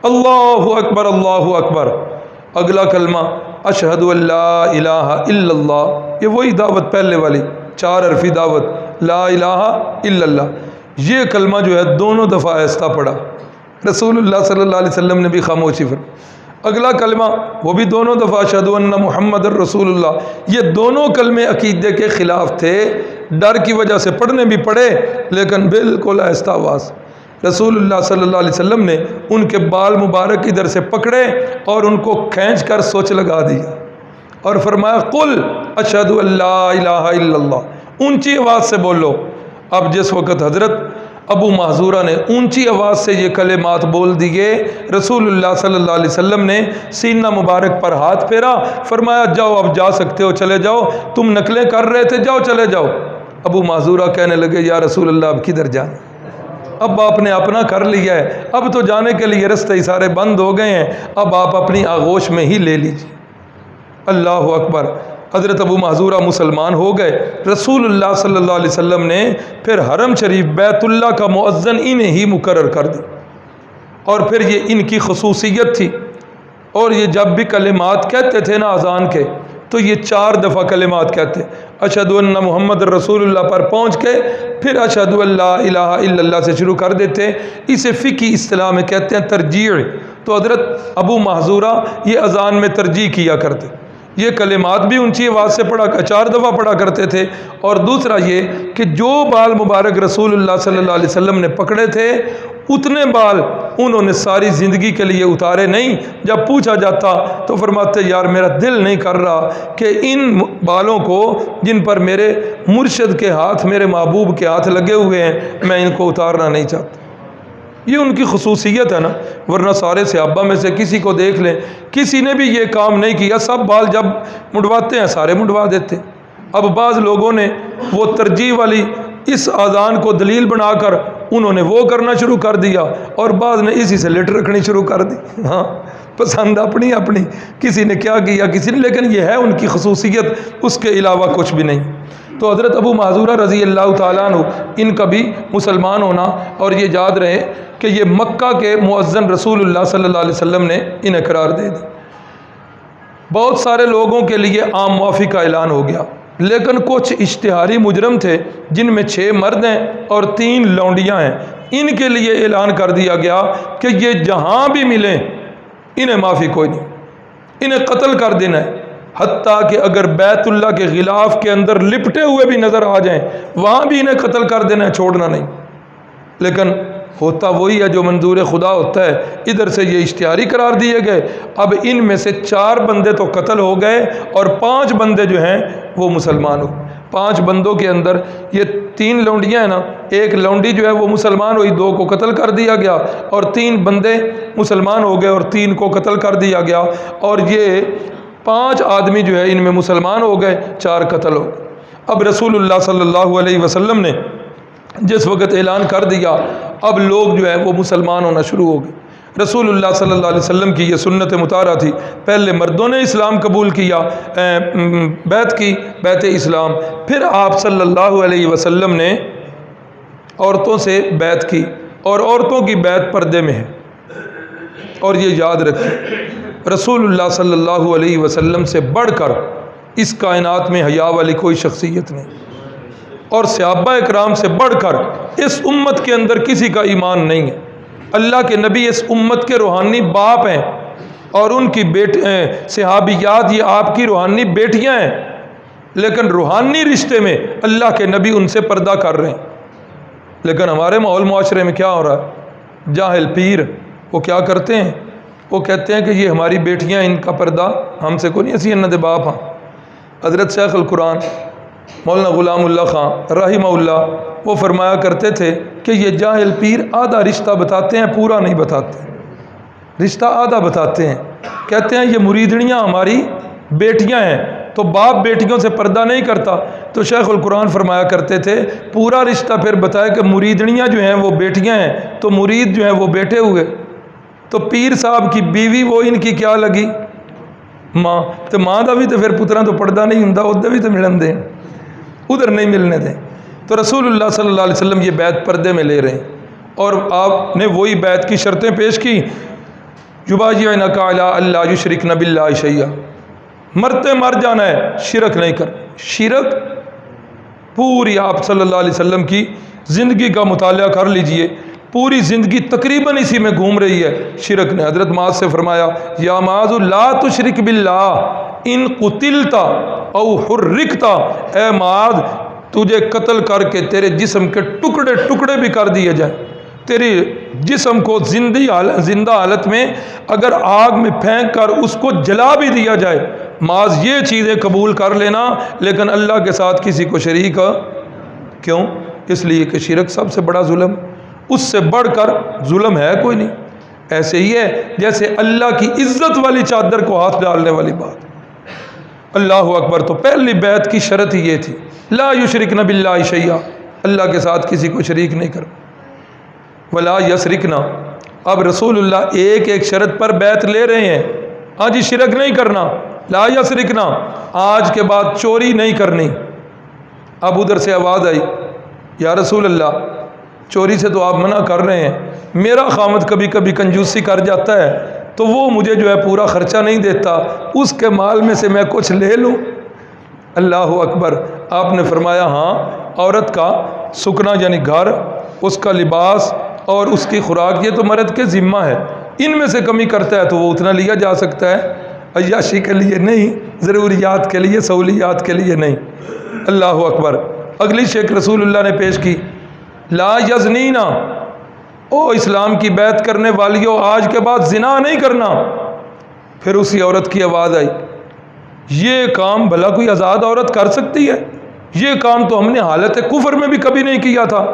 اللہ اکبر اللہ اکبر، اگلا کلمہ اشہد ان لا الہ الا اللہ، یہ وہی دعوت پہلے والی 4 حرفی دعوت لا الہ الا اللہ، یہ کلمہ جو ہے دونوں دفعہ آہستہ پڑھا۔ رسول اللہ صلی اللہ علیہ وسلم نے بھی خاموشی فرمائی۔ اگلا کلمہ وہ بھی دونوں دفعہ اشہد ان محمد الرسول اللہ، یہ دونوں کلمے عقیدے کے خلاف تھے، ڈر کی وجہ سے پڑھنے بھی پڑے لیکن بالکل آہستہ آواز۔ رسول اللہ صلی اللہ علیہ وسلم نے ان کے بال مبارک ادھر سے پکڑے اور ان کو کھینچ کر سوچ لگا دیا اور فرمایا قل اشہد ان لا الہ الا اللہ، اونچی آواز سے بولو۔ اب جس وقت حضرت ابو معذورہ نے اونچی آواز سے یہ کلمات بول دیے، رسول اللہ صلی اللہ علیہ وسلم نے سینہ مبارک پر ہاتھ پھیرا، فرمایا جاؤ اب جا سکتے ہو، چلے جاؤ، تم نقلیں کر رہے تھے جاؤ چلے جاؤ۔ ابو معذورہ کہنے لگے یا رسول اللہ اب کدھر جانا، اب آپ نے اپنا کر لیا ہے، اب تو جانے کے لیے رستے سارے بند ہو گئے ہیں، اب آپ اپنی آغوش میں ہی لے لیجیے۔ اللہ اکبر۔ حضرت ابو معذورہ مسلمان ہو گئے۔ رسول اللہ صلی اللہ علیہ وسلم نے پھر حرم شریف بیت اللہ کا مؤذن انہیں ہی مقرر کر دی، اور پھر یہ ان کی خصوصیت تھی، اور یہ جب بھی کلمات کہتے تھے نا اذان کے تو یہ 4 دفعہ کلمات کہتے، اشہد ان محمد رسول اللہ پر پہنچ کے پھر اشہد ان لا الہ الا اللہ سے شروع کر دیتے۔ اسے فقہی اصطلاح میں کہتے ہیں ترجیع۔ تو حضرت ابو معذورہ یہ اذان میں ترجیح کیا کرتے، یہ کلمات بھی اونچی آواز سے 4 دفعہ پڑھا کرتے تھے، اور دوسرا یہ کہ جو بال مبارک رسول اللہ صلی اللہ علیہ وسلم نے پکڑے تھے اتنے بال انہوں نے ساری زندگی کے لیے اتارے نہیں۔ جب پوچھا جاتا تو فرماتے یار میرا دل نہیں کر رہا کہ ان بالوں کو جن پر میرے مرشد کے ہاتھ، میرے محبوب کے ہاتھ لگے ہوئے ہیں، میں ان کو اتارنا نہیں چاہتا۔ یہ ان کی خصوصیت ہے نا، ورنہ سارے صحابہ میں سے کسی کو دیکھ لیں کسی نے بھی یہ کام نہیں کیا، سب بال جب مڈواتے ہیں سارے مڈوا دیتے۔ اب بعض لوگوں نے وہ ترجیح والی اس اذان کو دلیل بنا کر انہوں نے وہ کرنا شروع کر دیا، اور بعض نے اسی سے لٹ رکھنی شروع کر دی۔ ہاں پسند اپنی اپنی، کسی نے کیا کیا کسی نے، لیکن یہ ہے ان کی خصوصیت، اس کے علاوہ کچھ بھی نہیں۔ تو حضرت ابو معذورہ رضی اللہ تعالیٰ عنہ ان کا بھی مسلمان ہونا، اور یہ یاد رہے کہ یہ مکہ کے مؤذن رسول اللہ صلی اللہ علیہ وسلم نے انہیں قرار دے دی۔ بہت سارے لوگوں کے لیے عام معافی کا اعلان ہو گیا، لیکن کچھ اشتہاری مجرم تھے جن میں 6 مرد ہیں اور 3 لونڈیاں ہیں، ان کے لیے اعلان کر دیا گیا کہ یہ جہاں بھی ملیں انہیں معافی کوئی نہیں، انہیں قتل کر دینا ہے، حتیٰ کہ اگر بیت اللہ کے غلاف کے اندر لپٹے ہوئے بھی نظر آ جائیں وہاں بھی انہیں قتل کر دینا ہے، چھوڑنا نہیں۔ لیکن ہوتا وہی ہے جو منظور خدا ہوتا ہے، ادھر سے یہ اشتہاری قرار دیے گئے۔ اب ان میں سے 4 بندے تو قتل ہو گئے اور 5 بندے جو ہیں وہ مسلمان ہو۔ 5 بندوں کے اندر یہ 3 لونڈیاں ہیں نا، ایک لونڈی جو ہے وہ مسلمان ہوئی، 2 کو قتل کر دیا گیا، اور 3 بندے مسلمان ہو گئے اور 3 کو قتل کر دیا گیا، اور یہ 5 آدمی جو ہے ان میں مسلمان ہو گئے، 4 قتل ہو گئے۔ اب رسول اللہ صلی اللہ علیہ وسلم نے جس وقت اعلان کر دیا، اب لوگ جو ہے وہ مسلمان ہونا شروع ہو گئے۔ رسول اللہ صلی اللہ علیہ وسلم کی یہ سنت مطہرہ تھی، پہلے مردوں نے اسلام قبول کیا، بیعت کی، بیعت اسلام، پھر آپ صلی اللہ علیہ وسلم نے عورتوں سے بیعت کی، اور عورتوں کی بیعت پردے میں ہے۔ اور یہ یاد رکھیں، رسول اللہ صلی اللہ علیہ وسلم سے بڑھ کر اس کائنات میں حیا والی کوئی شخصیت نہیں، اور صحابہ اکرام سے بڑھ کر اس امت کے اندر کسی کا ایمان نہیں ہے۔ اللہ کے نبی اس امت کے روحانی باپ ہیں، اور ان کی صحابیات یہ آپ کی روحانی بیٹیاں ہیں، لیکن روحانی رشتے میں اللہ کے نبی ان سے پردہ کر رہے ہیں۔ لیکن ہمارے ماحول معاشرے میں کیا ہو رہا ہے؟ جاہل پیر وہ کیا کرتے ہیں؟ وہ کہتے ہیں کہ یہ ہماری بیٹیاں، ان کا پردہ ہم سے کوئی نہیں، اسی انہوں دے باپ ہاں۔ حضرت شیخ القرآن مولانا غلام اللہ خان رحمہ اللہ وہ فرمایا کرتے تھے کہ یہ جاہل پیر آدھا رشتہ بتاتے ہیں، پورا نہیں بتاتے، رشتہ آدھا بتاتے ہیں۔ کہتے ہیں یہ مریدنیاں ہماری بیٹیاں ہیں، تو باپ بیٹیوں سے پردہ نہیں کرتا، تو شیخ القرآن فرمایا کرتے تھے پورا رشتہ پھر بتایا کہ مریدنیاں جو ہیں وہ بیٹیاں ہیں، تو مرید جو ہیں وہ بیٹے ہوئے، تو پیر صاحب کی بیوی وہ ان کی کیا لگی؟ ماں، تو ماں دا بھی تو پھر پترا تو پردہ نہیں ہوں، ادھر بھی تو ملن دیں، ادھر نہیں ملنے دیں۔ تو رسول اللہ صلی اللہ علیہ وسلم یہ بیعت پردے میں لے رہے ہیں، اور آپ نے وہی بیعت کی شرطیں پیش کی، یبایعنک علی الا یشرکن باللہ شیئا، مرتے مر جانا ہے، شرک نہیں کر۔ شرک پوری آپ صلی اللہ علیہ وسلم کی زندگی کا مطالعہ کر لیجئے، پوری زندگی تقریباً اسی میں گھوم رہی ہے، شرک نے۔ حضرت معاذ سے فرمایا یا معاذ لا تشرک باللہ ان قتلت او حرکت، اے معاذ تجھے قتل کر کے تیرے جسم کے ٹکڑے ٹکڑے بھی کر دیے جائیں، تیرے جسم کو زندہ حالت میں اگر آگ میں پھینک کر اس کو جلا بھی دیا جائے، معاذ یہ چیزیں قبول کر لینا، لیکن اللہ کے ساتھ کسی کو شریک کیوں؟ اس لیے کہ شرک سب سے بڑا ظلم، اس سے بڑھ کر ظلم ہے کوئی نہیں۔ ایسے ہی ہے جیسے اللہ کی عزت والی چادر کو ہاتھ ڈالنے والی بات۔ اللہ اکبر۔ تو پہلی بیعت کی شرط ہی یہ تھی، لا یشرکن باللہ شیئا، اللہ کے ساتھ کسی کو شریک نہیں کرنا، ولا یسرکنا۔ اب رسول اللہ ایک ایک شرط پر بیعت لے رہے ہیں، ہاں جی شرک نہیں کرنا، لا یسرکنا، آج کے بعد چوری نہیں کرنی۔ اب ادھر سے آواز آئی یا رسول اللہ چوری سے تو آپ منع کر رہے ہیں، میرا خامد کبھی کبھی کنجوسی کر جاتا ہے تو وہ مجھے جو ہے پورا خرچہ نہیں دیتا، اس کے مال میں سے میں کچھ لے لوں۔ اللہ اکبر۔ آپ نے فرمایا ہاں، عورت کا سکنا یعنی گھر، اس کا لباس اور اس کی خوراک یہ تو مرد کے ذمہ ہے، ان میں سے کمی کرتا ہے تو وہ اتنا لیا جا سکتا ہے، عیاشی کے لیے نہیں، ضروریات کے لیے، سہولیات کے لیے نہیں۔ اللہ اکبر۔ اگلی شک رسول اللہ نے پیش کی، لا یزنینا، او اسلام کی بیعت کرنے والیوں آج کے بعد زنا نہیں کرنا۔ پھر اسی عورت کی آواز آئی، یہ کام بھلا کوئی آزاد عورت کر سکتی ہے؟ یہ کام تو ہم نے حالت کفر میں بھی کبھی نہیں کیا تھا۔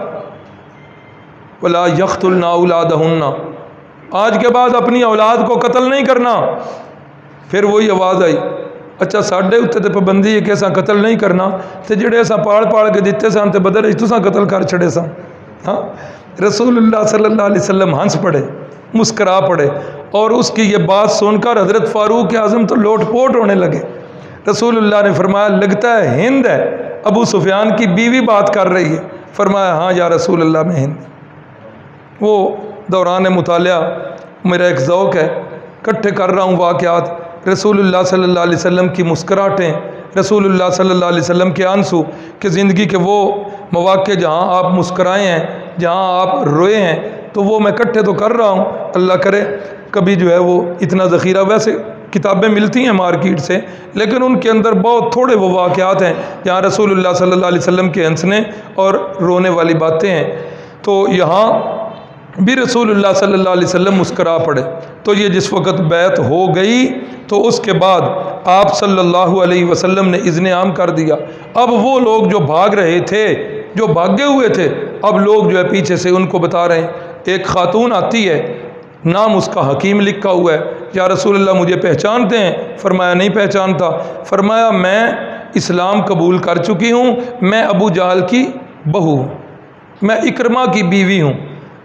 ولا یقتلن اولادہن، آج کے بعد اپنی اولاد کو قتل نہیں کرنا۔ پھر وہی آواز آئی، اچھا ساڈے اتنے تے پابندی ہے کہ ایسا قتل نہیں کرنا، تے جڑے ایسا پاڑ پاڑ کے دیتے سن تے بدر تساں قتل کر چھڑے سن۔ ہاں، رسول اللہ صلی اللہ علیہ وسلم ہنس پڑے، مسکرا پڑے، اور اس کی یہ بات سن کر حضرت فاروق اعظم تو لوٹ پوٹ ہونے لگے۔ رسول اللہ نے فرمایا لگتا ہے ہند ہے، ابو سفیان کی بیوی بات کر رہی ہے۔ فرمایا ہاں یا رسول اللہ میں ہند۔ وہ دوران مطالعہ میرا ایک ذوق ہے، کٹھے کر رہا ہوں واقعات۔ رسول اللہ صلی اللہ علیہ وسلم کی مسکراہٹیں، رسول اللہ صلی اللہ علیہ وسلم کے آنسو، کہ زندگی کے وہ مواقع جہاں آپ مسکرائے ہیں، جہاں آپ روئے ہیں، تو وہ میں اکٹھے تو کر رہا ہوں، اللہ کرے کبھی جو ہے وہ اتنا ذخیرہ، ویسے کتابیں ملتی ہیں مارکیٹ سے، لیکن ان کے اندر بہت تھوڑے وہ واقعات ہیں جہاں رسول اللہ صلی اللہ علیہ وسلم کے ہنسنے اور رونے والی باتیں ہیں۔ تو یہاں بھی رسول اللہ صلی اللہ علیہ وسلم مسکرا پڑے۔ تو یہ جس وقت بیعت ہو گئی تو اس کے بعد آپ صلی اللہ علیہ وسلم نے اذن عام کر دیا۔ اب وہ لوگ جو بھاگ رہے تھے، جو بھاگے ہوئے تھے، اب لوگ جو ہے پیچھے سے ان کو بتا رہے ہیں۔ ایک خاتون آتی ہے، نام اس کا حکیم لکھا ہوا ہے، یا رسول اللہ مجھے پہچانتے ہیں؟ فرمایا نہیں پہچانتا۔ فرمایا میں اسلام قبول کر چکی ہوں، میں ابو جہل کی بہو ہوں، میں اکرمہ کی بیوی ہوں۔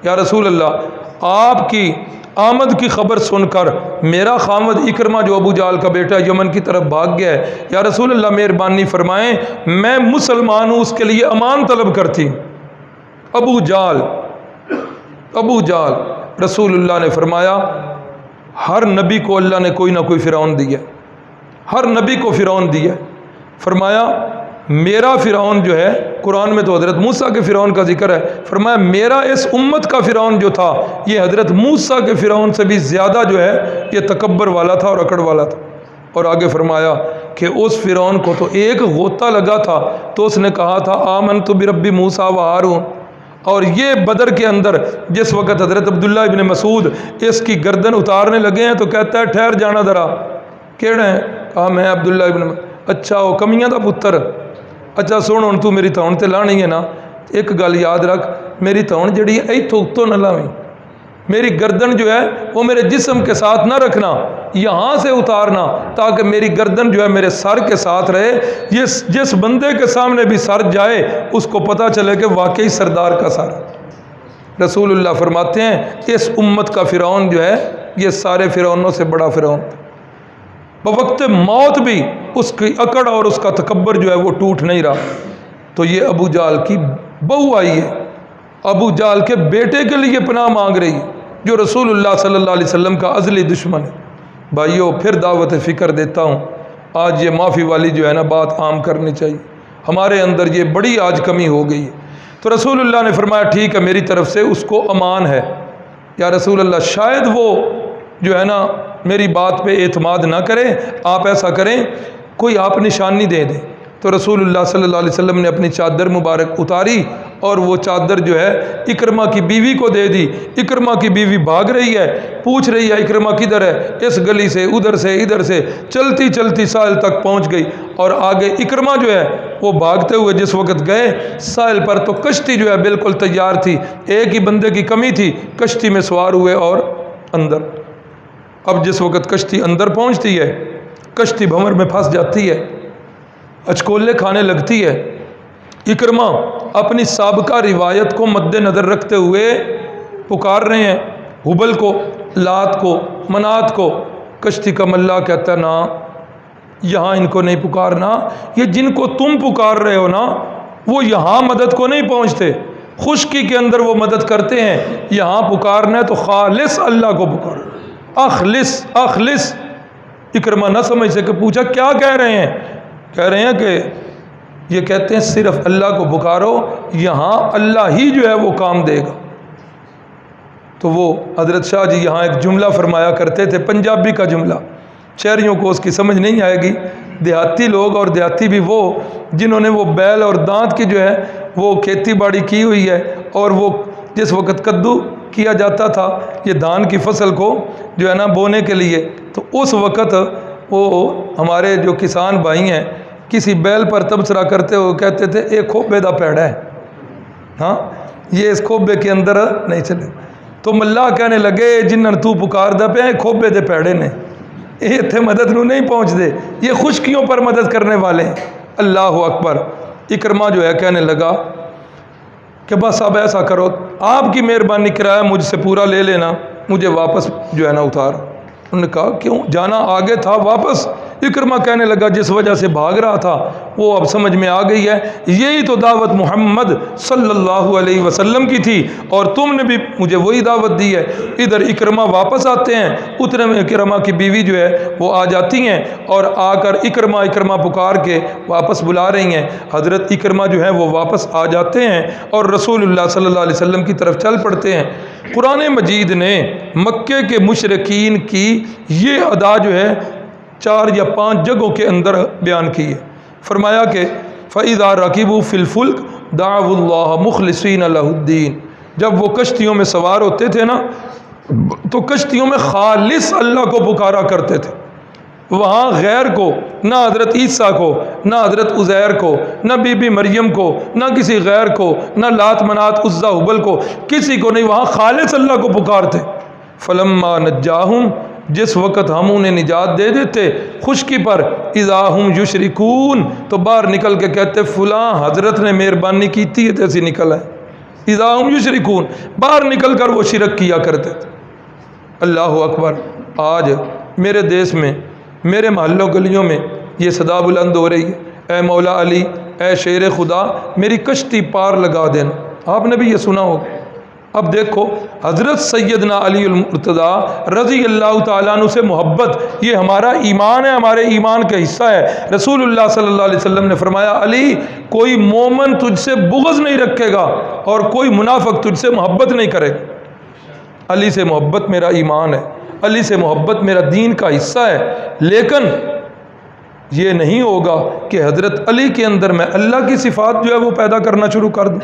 یا رسول اللہ آپ کی آمد کی خبر سن کر میرا خامد اکرمہ جو ابو جہل کا بیٹا یمن کی طرف بھاگ گیا ہے، یا رسول اللہ مہربانی فرمائیں، میں مسلمان ہوں، اس کے لیے امان طلب کرتی ہوں۔ ابو جہل رسول اللہ نے فرمایا ہر نبی کو اللہ نے کوئی نہ کوئی فرعون دیا، ہر نبی کو فرعون دیا۔ فرمایا میرا فرعون جو ہے، قرآن میں تو حضرت موسیٰ کے فرعون کا ذکر ہے، فرمایا میرا اس امت کا فرعون جو تھا یہ حضرت موسیٰ کے فرعون سے بھی زیادہ جو ہے یہ تکبر والا تھا اور اکڑ والا تھا۔ اور آگے فرمایا کہ اس فرعون کو تو ایک غوطہ لگا تھا تو اس نے کہا تھا آمنت برب موسیٰ و ہارون۔ اور یہ بدر کے اندر جس وقت حضرت عبداللہ ابن مسعود اس کی گردن اتارنے لگے ہیں تو کہتا ہے ٹھہر جانا ذرا، کیڑے ہیں؟ کہا میں عبداللہ ابن مسعود۔ اچھا وہ کمیاں دا پتر، اچھا سن ہن تو میری تھون تے لانی ہے نا، ایک گل یاد رکھ، میری تھون جڑی ہے ایتھوں اتوں نہ لاویں، میری گردن جو ہے وہ میرے جسم کے ساتھ نہ رکھنا، یہاں سے اتارنا تاکہ میری گردن جو ہے میرے سر کے ساتھ رہے، جس بندے کے سامنے بھی سر جائے اس کو پتہ چلے کہ واقعی سردار کا سر۔ رسول اللہ فرماتے ہیں اس امت کا فرعون جو ہے یہ سارے فرعونوں سے بڑا فرعون تھا، بوقت موت بھی اس کی اکڑ اور اس کا تکبر جو ہے وہ ٹوٹ نہیں رہا۔ تو یہ ابو جہل کی بہو آئی ہے، ابو جہل کے بیٹے کے لیے پناہ مانگ رہی ہے، جو رسول اللہ صلی اللہ علیہ وسلم کا ازلی دشمن ہے۔ بھائیو پھر دعوت فکر دیتا ہوں، آج یہ معافی والی جو ہے نا بات عام کرنی چاہیے، ہمارے اندر یہ بڑی آج کمی ہو گئی ہے۔ تو رسول اللہ نے فرمایا ٹھیک ہے میری طرف سے اس کو امان ہے۔ یا رسول اللہ شاید وہ جو ہے نا میری بات پہ اعتماد نہ کرے، آپ ایسا کریں کوئی آپ نشانی دے دیں۔ تو رسول اللہ صلی اللہ علیہ وسلم نے اپنی چادر مبارک اتاری اور وہ چادر جو ہے اکرمہ کی بیوی کو دے دی۔ اکرمہ کی بیوی بھاگ رہی ہے، پوچھ رہی ہے اکرمہ کدھر ہے، اس گلی سے ادھر سے ادھر سے چلتی چلتی ساحل تک پہنچ گئی، اور آگے اکرمہ جو ہے وہ بھاگتے ہوئے جس وقت گئے ساحل پر تو کشتی جو ہے بالکل تیار تھی، ایک ہی بندے کی کمی تھی، کشتی میں سوار ہوئے اور اندر۔ اب جس وقت کشتی اندر پہنچتی ہے کشتی بھنور میں پھنس جاتی ہے، اچکولے کھانے لگتی ہے۔ اکرمہ اپنی سابقہ روایت کو مد نظر رکھتے ہوئے پکار رہے ہیں حبل کو، لات کو، منات کو۔ کشتی کا ملا کہتا ہے نا یہاں ان کو نہیں پکارنا، یہ جن کو تم پکار رہے ہو نا وہ یہاں مدد کو نہیں پہنچتے، خشکی کے اندر وہ مدد کرتے ہیں، یہاں پکارنا ہے تو خالص اللہ کو پکارو، اخلص اخلص۔ اکرمہ نہ سمجھ سکے، پوچھا کیا کہہ رہے ہیں؟ کہہ رہے ہیں کہ یہ کہتے ہیں صرف اللہ کو پکارو، یہاں اللہ ہی جو ہے وہ کام دے گا۔ تو وہ حضرت شاہ جی یہاں ایک جملہ فرمایا کرتے تھے، پنجابی کا جملہ، شہریوں کو اس کی سمجھ نہیں آئے گی، دیہاتی لوگ اور دیہاتی بھی وہ جنہوں نے وہ بیل اور دانت کی جو ہے وہ کھیتی باڑی کی ہوئی ہے، اور وہ جس وقت کدو کیا جاتا تھا یہ دھان کی فصل کو جو ہے نا بونے کے لیے، تو اس وقت وہ ہمارے جو کسان بھائی ہیں کسی بیل پر تبصرہ کرتے ہوئے کہتے تھے ایک کھوبے دا پیڑا ہے، ہاں یہ اس کھوبے کے اندر نہیں چلے۔ تو ملا کہنے لگے جنہاں تو پکار دا پہ کھوبے دے پیڑے نے، یہ اتنے مدد نو نہیں پہنچ دے، یہ خشکیوں پر مدد کرنے والے ہیں۔ اللہ اکبر۔ اکرمہ جو ہے کہنے لگا کہ بس اب ایسا کرو، آپ کی مہربانی کرایہ مجھ سے پورا لے لینا، مجھے واپس جو ہے نا اتار۔ انہوں نے کہا کیوں جانا آگے تھا واپس؟ اکرمہ کہنے لگا جس وجہ سے بھاگ رہا تھا وہ اب سمجھ میں آ گئی ہے، یہی تو دعوت محمد صلی اللہ علیہ وسلم کی تھی اور تم نے بھی مجھے وہی دعوت دی ہے۔ ادھر اکرمہ واپس آتے ہیں، اتنے میں اکرمہ کی بیوی جو ہے وہ آ جاتی ہیں اور آ کر اکرمہ پکار کے واپس بلا رہی ہیں۔ حضرت اکرمہ جو ہے وہ واپس آ جاتے ہیں اور رسول اللہ صلی اللہ علیہ وسلم کی طرف چل پڑتے ہیں۔ قرآن مجید نے مکے کے مشرکین کی یہ ادا جو ہے 4 یا 5 جگہوں کے اندر بیان کی ہے۔ فرمایا کہ فَإِذَا رَكِبُوا فِي الْفُلْكِ دَعَوُا اللَّهَ مُخْلِصِينَ لَهُ الدِّينَ، جب وہ کشتیوں میں سوار ہوتے تھے نا تو کشتیوں میں خالص اللہ کو پکارا کرتے تھے، وہاں غیر کو، نہ حضرت عیسیٰ کو، نہ حضرت عزیر کو، نہ بی بی مریم کو، نہ کسی غیر کو، نہ لات منات عزا حبل کو، کسی کو نہیں، وہاں خالص اللہ کو پکارتے۔ فلما نجاہم، جس وقت ہم انہیں نجات دے دیتے خشکی پر، اذا ہم یشرکون، تو باہر نکل کے کہتے فلاں حضرت نے مہربانی کی تھی یہ تیسی نکل ہے۔ اذا ہم یشرکون، باہر نکل کر وہ شرک کیا کرتے تھے۔ اللہ اکبر، آج میرے دیس میں، میرے محلوں گلیوں میں یہ صدا بلند ہو رہی ہے، اے مولا علی، اے شیر خدا میری کشتی پار لگا دینا۔ آپ نے بھی یہ سنا ہوگا۔ اب دیکھو حضرت سیدنا علی المرتضیٰ رضی اللہ تعالیٰ عنہ سے محبت، یہ ہمارا ایمان ہے، ہمارے ایمان کا حصہ ہے۔ رسول اللہ صلی اللہ علیہ وسلم نے فرمایا علی، کوئی مومن تجھ سے بغض نہیں رکھے گا اور کوئی منافق تجھ سے محبت نہیں کرے گا۔ علی سے محبت میرا ایمان ہے، علی سے محبت میرا دین کا حصہ ہے، لیکن یہ نہیں ہوگا کہ حضرت علی کے اندر میں اللہ کی صفات جو ہے وہ پیدا کرنا شروع کر دوں۔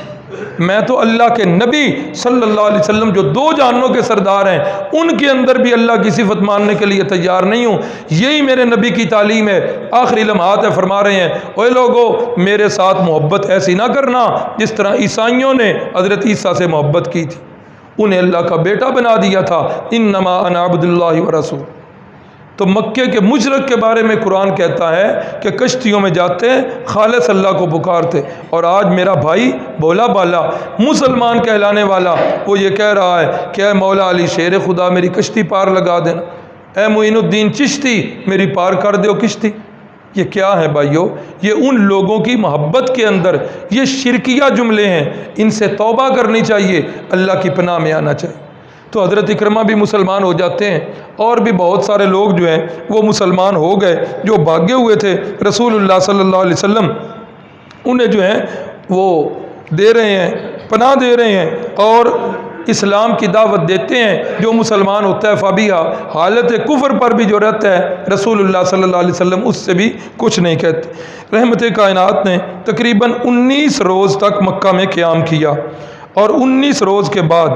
میں تو اللہ کے نبی صلی اللہ علیہ وسلم جو 2 جہانوں کے سردار ہیں ان کے اندر بھی اللہ کی صفت ماننے کے لیے تیار نہیں ہوں۔ یہی میرے نبی کی تعلیم ہے۔ آخری لمحات ہے، فرما رہے ہیں اے لوگو میرے ساتھ محبت ایسی نہ کرنا جس طرح عیسائیوں نے حضرت عیسیٰ سے محبت کی تھی، انہیں اللہ کا بیٹا بنا دیا تھا۔ انما انا عبد اللہ ورسول۔ تو مکے کے مشرک کے بارے میں قرآن کہتا ہے کہ کشتیوں میں جاتے خالص اللہ کو پکارتے، اور آج میرا بھائی بولا بالا مسلمان کہلانے والا وہ یہ کہہ رہا ہے کہ اے مولا علی شیر خدا میری کشتی پار لگا دینا، اے معین الدین چشتی میری پار کر دیو کشتی۔ یہ کیا ہے بھائیو؟ یہ ان لوگوں کی محبت کے اندر یہ شرکیہ جملے ہیں، ان سے توبہ کرنی چاہیے، اللہ کی پناہ میں آنا چاہیے۔ تو حضرت اکرمہ بھی مسلمان ہو جاتے ہیں، اور بھی بہت سارے لوگ جو ہیں وہ مسلمان ہو گئے جو بھاگے ہوئے تھے۔ رسول اللہ صلی اللہ علیہ وسلم انہیں جو ہیں وہ دے رہے ہیں، پناہ دے رہے ہیں اور اسلام کی دعوت دیتے ہیں۔ جو مسلمان ہوتا ہے فابیہ، حالت کفر پر بھی جو رہتا ہے رسول اللہ صلی اللہ علیہ وسلم اس سے بھی کچھ نہیں کہتے۔ رحمت کائنات نے تقریباً 19 روز تک مکہ میں قیام کیا، اور 19 روز کے بعد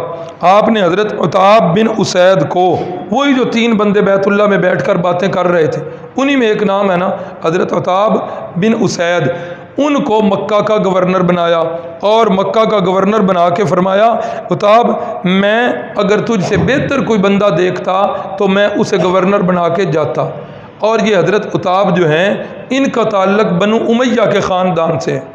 آپ نے حضرت عتاب بن اسید کو، وہی جو 3 بندے بیت اللہ میں بیٹھ کر باتیں کر رہے تھے انہی میں ایک نام ہے نا حضرت عتاب بن اسید، ان کو مکہ کا گورنر بنایا، اور مکہ کا گورنر بنا کے فرمایا عتاب میں اگر تجھ سے بہتر کوئی بندہ دیکھتا تو میں اسے گورنر بنا کے جاتا۔ اور یہ حضرت عتاب جو ہیں ان کا تعلق بنو امیہ کے خاندان سے ہے۔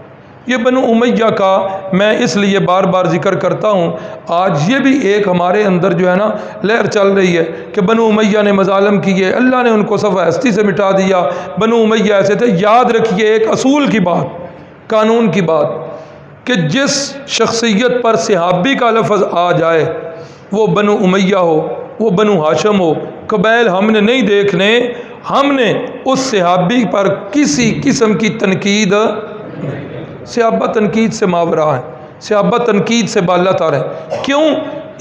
یہ بنو امیہ کا میں اس لیے بار بار ذکر کرتا ہوں، آج یہ بھی ایک ہمارے اندر جو ہے نا لہر چل رہی ہے کہ بنو امیہ نے مظالم کیے، اللہ نے ان کو صفحہ ہستی سے مٹا دیا، بنو امیہ ایسے تھے۔ یاد رکھیے ایک اصول کی بات، قانون کی بات، کہ جس شخصیت پر صحابی کا لفظ آ جائے وہ بنو امیہ ہو، وہ بنو ہاشم ہو، قبائل ہم نے نہیں دیکھنے، ہم نے اس صحابی پر کسی قسم کی تنقید، صحابہ تنقید سے ماورا ہے، صحابہ تنقید سے بالا تر ہے۔ کیوں؟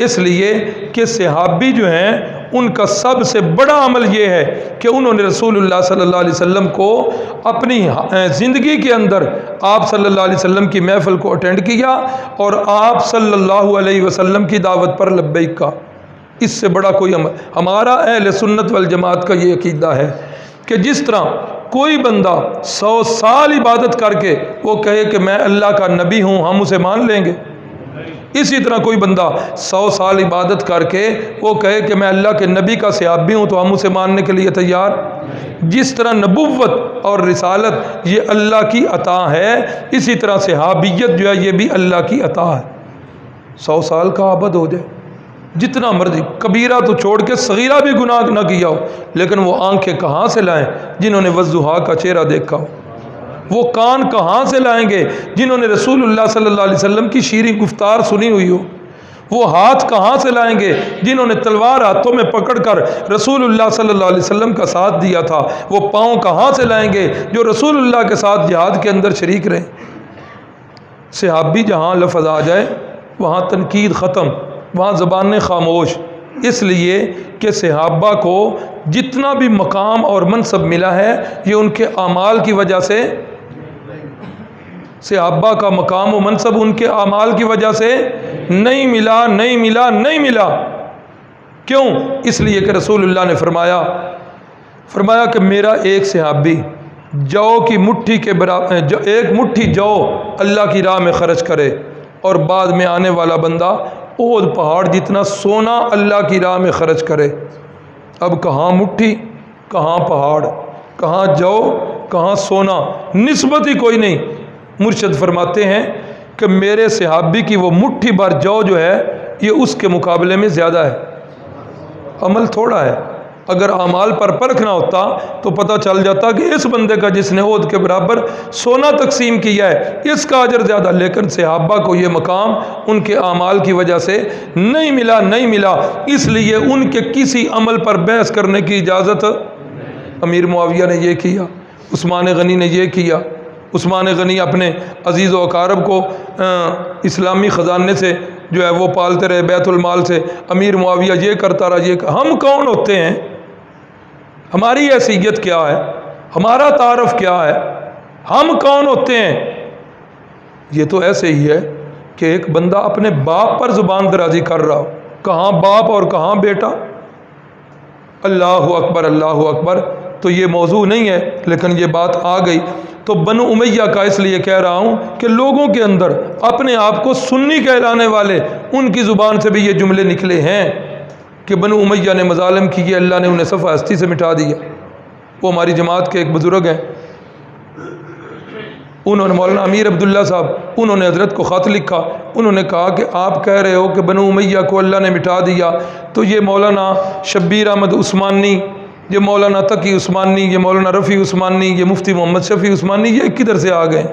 اس لیے کہ صحابی جو ہیں ان کا سب سے بڑا عمل یہ ہے کہ انہوں نے رسول اللہ صلی اللہ علیہ وسلم کو اپنی زندگی کے اندر آپ صلی اللہ علیہ وسلم کی محفل کو اٹینڈ کیا اور آپ صلی اللہ علیہ وسلم کی دعوت پر لبیک کہا۔ اس سے بڑا کوئی عمل، ہمارا اہل سنت والجماعت کا یہ عقیدہ ہے کہ جس طرح کوئی بندہ 100 سال عبادت کر کے وہ کہے کہ میں اللہ کا نبی ہوں، ہم اسے مان لیں گے۔ اسی طرح کوئی بندہ 100 سال عبادت کر کے وہ کہے کہ میں اللہ کے نبی کا صحابی ہوں تو ہم اسے ماننے کے لیے تیار۔ جس طرح نبوت اور رسالت یہ اللہ کی عطا ہے، اسی طرح صحابیت جو ہے یہ بھی اللہ کی عطا ہے۔ 100 سال کا عابد ہو جائے، جتنا مرضی کبیرہ تو چھوڑ کے صغیرہ بھی گناہ نہ کیا ہو، لیکن وہ آنکھیں کہاں سے لائیں جنہوں نے والضحیٰ کا چہرہ دیکھا ہو؟ وہ کان کہاں سے لائیں گے جنہوں نے رسول اللہ صلی اللہ علیہ وسلم کی شیریں گفتار سنی ہوئی ہو؟ وہ ہاتھ کہاں سے لائیں گے جنہوں نے تلوار ہاتھوں میں پکڑ کر رسول اللہ صلی اللہ علیہ وسلم کا ساتھ دیا تھا؟ وہ پاؤں کہاں سے لائیں گے جو رسول اللہ کے ساتھ جہاد کے اندر شریک رہے؟ صحابی جہاں لفظ آ جائے وہاں تنقید ختم، وہاں زبانیں خاموش، اس لیے کہ صحابہ کو جتنا بھی مقام اور منصب ملا ہے یہ ان کے اعمال کی وجہ سے، صحابہ کا مقام و منصب ان کے اعمال کی وجہ سے نہیں ملا، نہیں ملا، نہیں ملا۔ کیوں؟ اس لیے کہ رسول اللہ نے فرمایا کہ میرا ایک صحابی جو کی مٹھی کے برابر، ایک مٹھی جو اللہ کی راہ میں خرچ کرے، اور بعد میں آنے والا بندہ احد پہاڑ جتنا سونا اللہ کی راہ میں خرچ کرے۔ اب کہاں مٹھی، کہاں پہاڑ، کہاں جو، کہاں سونا، نسبت ہی کوئی نہیں۔ مرشد فرماتے ہیں کہ میرے صحابی کی وہ مٹھی بھر جو ہے یہ اس کے مقابلے میں زیادہ ہے، عمل تھوڑا ہے۔ اگر اعمال پر پرکھنا ہوتا تو پتہ چل جاتا کہ اس بندے کا جس نے احد کے برابر سونا تقسیم کیا ہے اس کا اجر زیادہ، لیکن صحابہ کو یہ مقام ان کے اعمال کی وجہ سے نہیں ملا، نہیں ملا، اس لیے ان کے کسی عمل پر بحث کرنے کی اجازت امیر معاویہ نے یہ کیا، عثمان غنی نے یہ کیا۔ عثمان غنی اپنے عزیز و اقارب کو اسلامی خزانے سے جو ہے وہ پالتے رہے، بیت المال سے۔ امیر معاویہ یہ کرتا رہا، یہ ہم کون ہوتے ہیں؟ ہماری حیثیت کیا ہے؟ ہمارا تعارف کیا ہے؟ ہم کون ہوتے ہیں؟ یہ تو ایسے ہی ہے کہ ایک بندہ اپنے باپ پر زبان درازی کر رہا ہو، کہاں باپ اور کہاں بیٹا۔ اللہ اکبر، اللہ اکبر۔ تو یہ موضوع نہیں ہے لیکن یہ بات آ گئی تو بنو امیہ کا اس لیے کہہ رہا ہوں کہ لوگوں کے اندر اپنے آپ کو سنی کہلانے والے ان کی زبان سے بھی یہ جملے نکلے ہیں کہ بنو امیہ نے مظالم کیے، اللہ نے انہیں صفحہ ہستی سے مٹا دیا۔ وہ ہماری جماعت کے ایک بزرگ ہیں، انہوں نے مولانا امیر عبداللہ صاحب، انہوں نے حضرت کو خط لکھا، انہوں نے کہا کہ آپ کہہ رہے ہو کہ بنو امیہ کو اللہ نے مٹا دیا، تو یہ مولانا شبیر احمد عثمانی، یہ مولانا تقی عثمانی، یہ مولانا رفیع عثمانی، یہ مفتی محمد شفیع عثمانی، یہ کدھر سے آ گئے؟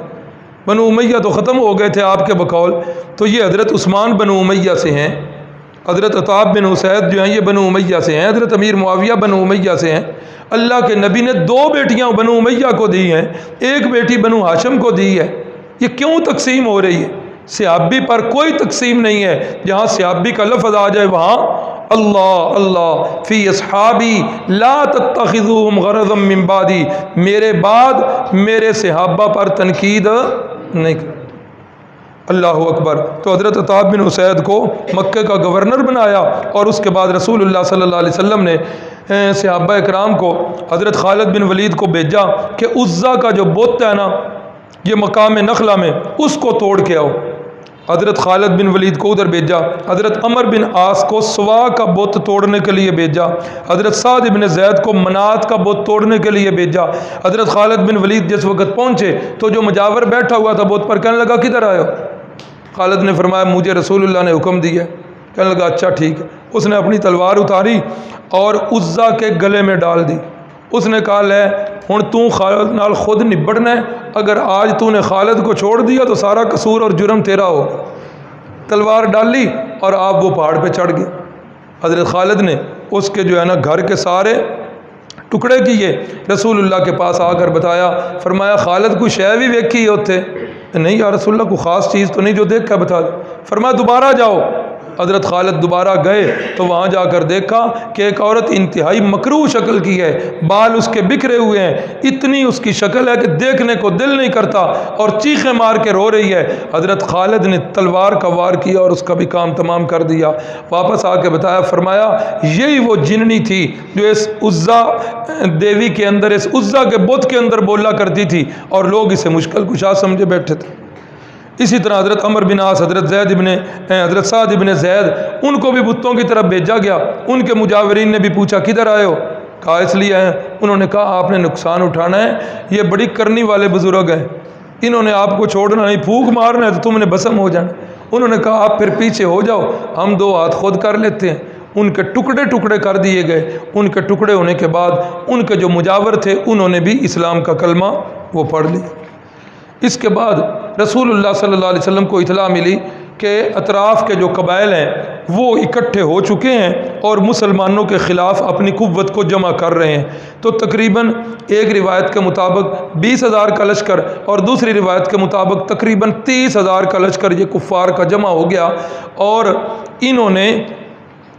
بنو امیہ تو ختم ہو گئے تھے آپ کے بقول، تو یہ حضرت عثمان بنو امیہ سے ہیں، حضرت عطاب بن اسید جو ہیں یہ بنو امیہ سے ہیں، حضرت امیر معاویہ بنو امیہ سے ہیں۔ اللہ کے نبی نے 2 بیٹیاں بنو امیہ کو دی ہیں، ایک بیٹی بنو ہاشم کو دی ہے۔ یہ کیوں تقسیم ہو رہی ہے؟ صحابی پر کوئی تقسیم نہیں ہے، جہاں صحابی کا لفظ آ جائے وہاں اللہ اللہ فی اصحابی لا تتخذوہم غرضا من بعدی، میرے بعد میرے صحابہ پر تنقید نہیں کر۔ اللہ اکبر۔ تو حضرت عطاب بن اسید کو مکہ کا گورنر بنایا، اور اس کے بعد رسول اللہ صلی اللہ علیہ وسلم نے صحابہ اکرام کو حضرت خالد بن ولید کو بھیجا کہ عزا کا جو بت ہے نا یہ مقام نخلا میں، اس کو توڑ کے آؤ۔ حضرت خالد بن ولید کو ادھر بھیجا، حضرت عمر بن عاص کو سوا کا بت توڑنے کے لیے بھیجا، حضرت سعد بن زید کو منات کا بت توڑنے کے لیے بھیجا۔ حضرت خالد بن ولید جس وقت پہنچے تو جو مجاور بیٹھا ہوا تھا بت پر کہنے لگا کدھر آئے ہو؟ خالد نے فرمایا مجھے رسول اللہ نے حکم دیا۔ کہنے لگا اچھا ٹھیک ہے۔ اس نے اپنی تلوار اتاری اور عزا کے گلے میں ڈال دی۔ اس نے کہا لے ہن تو خالد نال خود نبڑنا ہے، اگر آج تو نے خالد کو چھوڑ دیا تو سارا قصور اور جرم تیرا ہو۔ تلوار ڈالی اور آپ وہ پہاڑ پہ چڑھ گئے۔ حضرت خالد نے اس کے جو ہے نا گھر کے سارے ٹکڑے کیے، رسول اللہ کے پاس آ کر بتایا، فرمایا خالد کو شے بھی ویکھی ہوتے؟ نہیں یا رسول اللہ کو خاص چیز تو نہیں جو دیکھ کر بتا دے۔ فرمایا دوبارہ جاؤ۔ حضرت خالد دوبارہ گئے تو وہاں جا کر دیکھا کہ ایک عورت انتہائی مکروہ شکل کی ہے، بال اس کے بکھرے ہوئے ہیں، اتنی اس کی شکل ہے کہ دیکھنے کو دل نہیں کرتا، اور چیخیں مار کے رو رہی ہے۔ حضرت خالد نے تلوار کا وار کیا اور اس کا بھی کام تمام کر دیا۔ واپس آ کے بتایا، فرمایا یہی وہ جننی تھی جو اس عزا دیوی کے اندر، اس عزا کے بت کے اندر بولا کرتی تھی، اور لوگ اسے مشکل کشا سمجھے بیٹھے تھے۔ اسی طرح حضرت عمر بن عاص، حضرت سعد بن زید، ان کو بھی بتوں کی طرف بھیجا گیا۔ ان کے مجاورین نے بھی پوچھا کدھر آئے ہو؟ کہا اس لیے آئے۔ انہوں نے کہا آپ نے نقصان اٹھانا ہے، یہ بڑی کرنی والے بزرگ ہیں، انہوں نے آپ کو چھوڑنا نہیں، پھونک مارنا ہے تو تم نے بھسم ہو جانا۔ انہوں نے کہا آپ پھر پیچھے ہو جاؤ، ہم 2 ہاتھ خود کر لیتے ہیں۔ ان کے ٹکڑے ٹکڑے کر دیے گئے۔ ان کے ٹکڑے ہونے کے بعد ان کے جو مجاور تھے انہوں نے بھی اسلام کا کلمہ وہ پڑھ لیا۔ اس کے بعد رسول اللہ صلی اللہ علیہ وسلم کو اطلاع ملی کہ اطراف کے جو قبائل ہیں وہ اکٹھے ہو چکے ہیں اور مسلمانوں کے خلاف اپنی قوت کو جمع کر رہے ہیں۔ تو تقریباً ایک روایت کے مطابق 20,000 کا لشکر اور دوسری روایت کے مطابق تقریباً 30,000 کا لشکر یہ کفار کا جمع ہو گیا، اور انہوں نے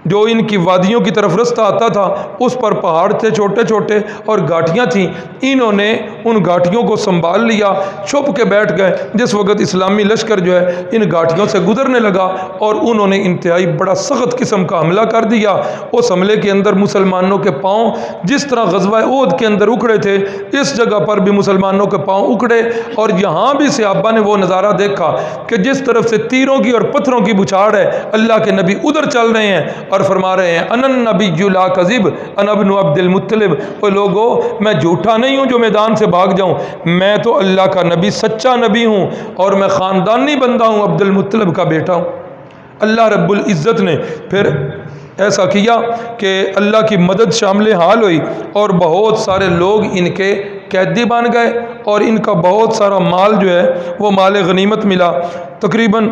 جو ان کی وادیوں کی طرف رستہ آتا تھا اس پر پہاڑ تھے چھوٹے چھوٹے اور گھاٹیاں تھیں، انہوں نے ان گھاٹیوں کو سنبھال لیا، چھپ کے بیٹھ گئے۔ جس وقت اسلامی لشکر جو ہے ان گھاٹیوں سے گزرنے لگا اور انہوں نے انتہائی بڑا سخت قسم کا حملہ کر دیا۔ اس حملے کے اندر مسلمانوں کے پاؤں جس طرح غزوہ احد کے اندر اکھڑے تھے اس جگہ پر بھی مسلمانوں کے پاؤں اکھڑے، اور یہاں بھی صحابہ نے وہ نظارہ دیکھا کہ جس طرف سے تیروں کی اور پتھروں کی بچھاڑ ہے، اللہ کے نبی ادھر چل رہے ہیں اور فرما رہے ہیں انا النبی لا کذب انا ابن عبد المطلب، وہ لوگوں میں جھوٹا نہیں ہوں جو میدان سے بھاگ جاؤں، میں تو اللہ کا نبی سچا نبی ہوں اور میں خاندانی بندہ ہوں، عبد المطلب کا بیٹا ہوں۔ اللہ رب العزت نے پھر ایسا کیا کہ اللہ کی مدد شامل حال ہوئی اور بہت سارے لوگ ان کے قیدی بن گئے اور ان کا بہت سارا مال جو ہے وہ مال غنیمت ملا۔ تقریباً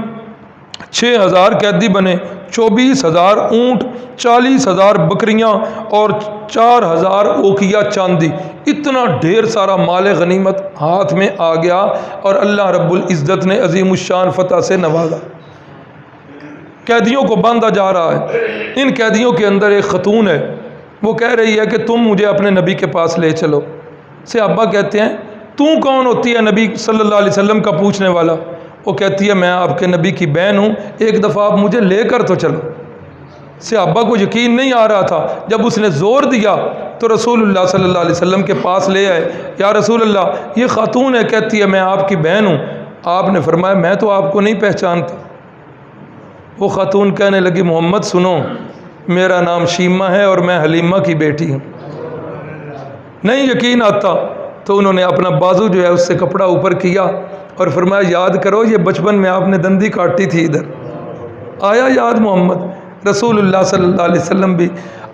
6,000 قیدی بنے، 24,000 اونٹ، 40,000 بکریاں اور 4,000 اوقیہ چاندی، اتنا ڈھیر سارا مال غنیمت ہاتھ میں آ گیا اور اللہ رب العزت نے عظیم الشان فتح سے نوازا۔ قیدیوں کو باندھا جا رہا ہے، ان قیدیوں کے اندر ایک خاتون ہے، وہ کہہ رہی ہے کہ تم مجھے اپنے نبی کے پاس لے چلو۔ صحابہ کہتے ہیں تو کون ہوتی ہے نبی صلی اللہ علیہ وسلم کا پوچھنے والا؟ وہ کہتی ہے میں آپ کے نبی کی بہن ہوں، ایک دفعہ آپ مجھے لے کر تو چلو۔ صحابہ کو یقین نہیں آ رہا تھا، جب اس نے زور دیا تو رسول اللہ صلی اللہ علیہ وسلم کے پاس لے آئے۔ یا رسول اللہ یہ خاتون ہے، کہتی ہے میں آپ کی بہن ہوں۔ آپ نے فرمایا میں تو آپ کو نہیں پہچانتا۔ وہ خاتون کہنے لگی محمد سنو، میرا نام شیمہ ہے اور میں حلیمہ کی بیٹی ہوں۔ نہیں یقین آتا تو انہوں نے اپنا بازو جو ہے اس سے کپڑا اوپر کیا اور فرمایا یاد کرو یہ بچپن میں آپ نے دندی کاٹی تھی ادھر، آیا یاد محمد؟ رسول اللہ صلی اللہ علیہ وسلم بھی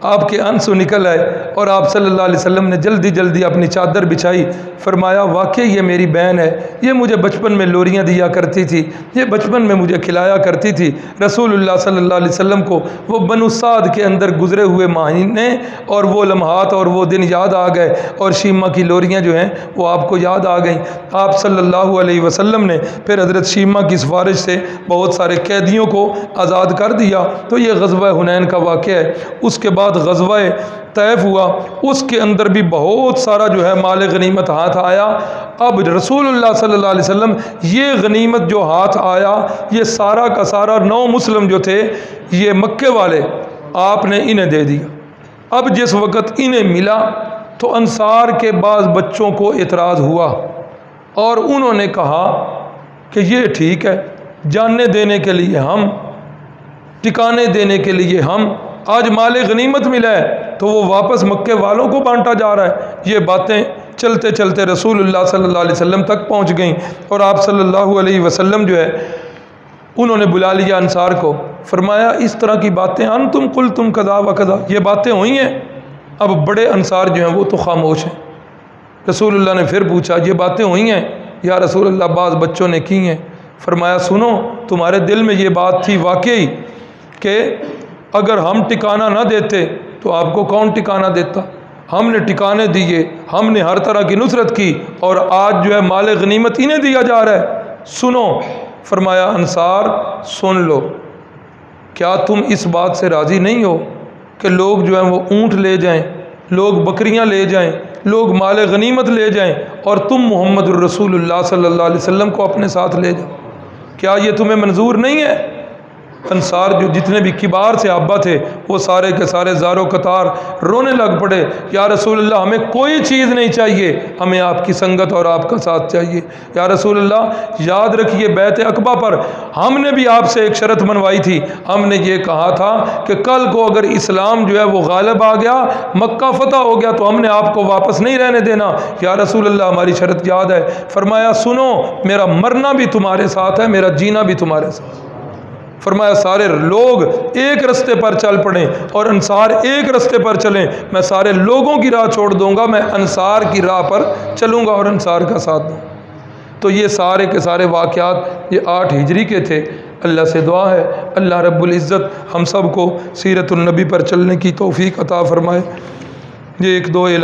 آپ کے آنسو نکل آئے اور آپ صلی اللہ علیہ وسلم نے جلدی جلدی اپنی چادر بچھائی، فرمایا واقعی یہ میری بہن ہے، یہ مجھے بچپن میں لوریاں دیا کرتی تھی، یہ بچپن میں مجھے کھلایا کرتی تھی۔ رسول اللہ صلی اللہ علیہ وسلم کو وہ بنو سعد کے اندر گزرے ہوئے مہینے اور وہ لمحات اور وہ دن یاد آ گئے اور شیمہ کی لوریاں جو ہیں وہ آپ کو یاد آ گئیں۔ آپ صلی اللہ علیہ وسلم نے پھر حضرت شیمہ کی سفارش سے بہت سارے قیدیوں کو آزاد کر دیا۔ تو یہ غزوہ حنین کا واقعہ ہے۔ اس کے بعد غزوہ طیف ہوا، اس کے اندر بھی بہت سارا جو ہے مال غنیمت ہاتھ آیا۔ اب رسول اللہ صلی اللہ علیہ وسلم یہ غنیمت جو ہاتھ آیا یہ سارا کا سارا 9 مسلم جو تھے یہ مکے والے آپ نے انہیں دے دیا۔ اب جس وقت انہیں ملا تو انصار کے بعض بچوں کو اعتراض ہوا اور انہوں نے کہا کہ یہ ٹھیک ہے، جاننے دینے کے لیے ہم، ٹکانے دینے کے لیے ہم، آج مال غنیمت ملا ہے تو وہ واپس مکے والوں کو بانٹا جا رہا ہے۔ یہ باتیں چلتے چلتے رسول اللہ صلی اللہ علیہ وسلم تک پہنچ گئیں اور آپ صلی اللہ علیہ وسلم جو ہے انہوں نے بلا لیا انصار کو، فرمایا اس طرح کی باتیں انتم قلتم کذا و کذا، یہ باتیں ہوئی ہیں۔ اب بڑے انصار جو ہیں وہ تو خاموش ہیں۔ رسول اللہ نے پھر پوچھا یہ باتیں ہوئی ہیں یا رسول اللہ بعض بچوں نے کی ہیں؟ فرمایا سنو تمہارے دل میں یہ بات تھی واقعی کہ اگر ہم ٹکانہ نہ دیتے تو آپ کو کون ٹکانہ دیتا، ہم نے ٹکانے دیے، ہم نے ہر طرح کی نصرت کی اور آج جو ہے مال غنیمت انہیں دیا جا رہا ہے، سنو۔ فرمایا انصار سن لو، کیا تم اس بات سے راضی نہیں ہو کہ لوگ جو ہیں وہ اونٹ لے جائیں، لوگ بکریاں لے جائیں، لوگ مال غنیمت لے جائیں اور تم محمد الرسول اللہ صلی اللہ علیہ وسلم کو اپنے ساتھ لے جاؤ؟ کیا یہ تمہیں منظور نہیں ہے؟ انصار جو جتنے بھی کبار صحابہ تھے وہ سارے کے سارے زار و قطار رونے لگ پڑے، یا رسول اللہ ہمیں کوئی چیز نہیں چاہیے، ہمیں آپ کی سنگت اور آپ کا ساتھ چاہیے۔ یا رسول اللہ یاد رکھیے بیعت عقبہ پر ہم نے بھی آپ سے ایک شرط منوائی تھی، ہم نے یہ کہا تھا کہ کل کو اگر اسلام جو ہے وہ غالب آ گیا، مکہ فتح ہو گیا تو ہم نے آپ کو واپس نہیں رہنے دینا۔ یا رسول اللہ ہماری شرط یاد ہے۔ فرمایا سنو میرا مرنا بھی تمہارے ساتھ ہے، میرا جینا بھی تمہارے ساتھ۔ فرمایا سارے لوگ ایک رستے پر چل پڑیں اور انصار ایک رستے پر چلیں، میں سارے لوگوں کی راہ چھوڑ دوں گا، میں انصار کی راہ پر چلوں گا اور انصار کا ساتھ دوں۔ تو یہ سارے کے سارے واقعات یہ 8 ہجری کے تھے۔ اللہ سے دعا ہے اللہ رب العزت ہم سب کو سیرت النبی پر چلنے کی توفیق عطا فرمائے۔ یہ 1-2 اعلان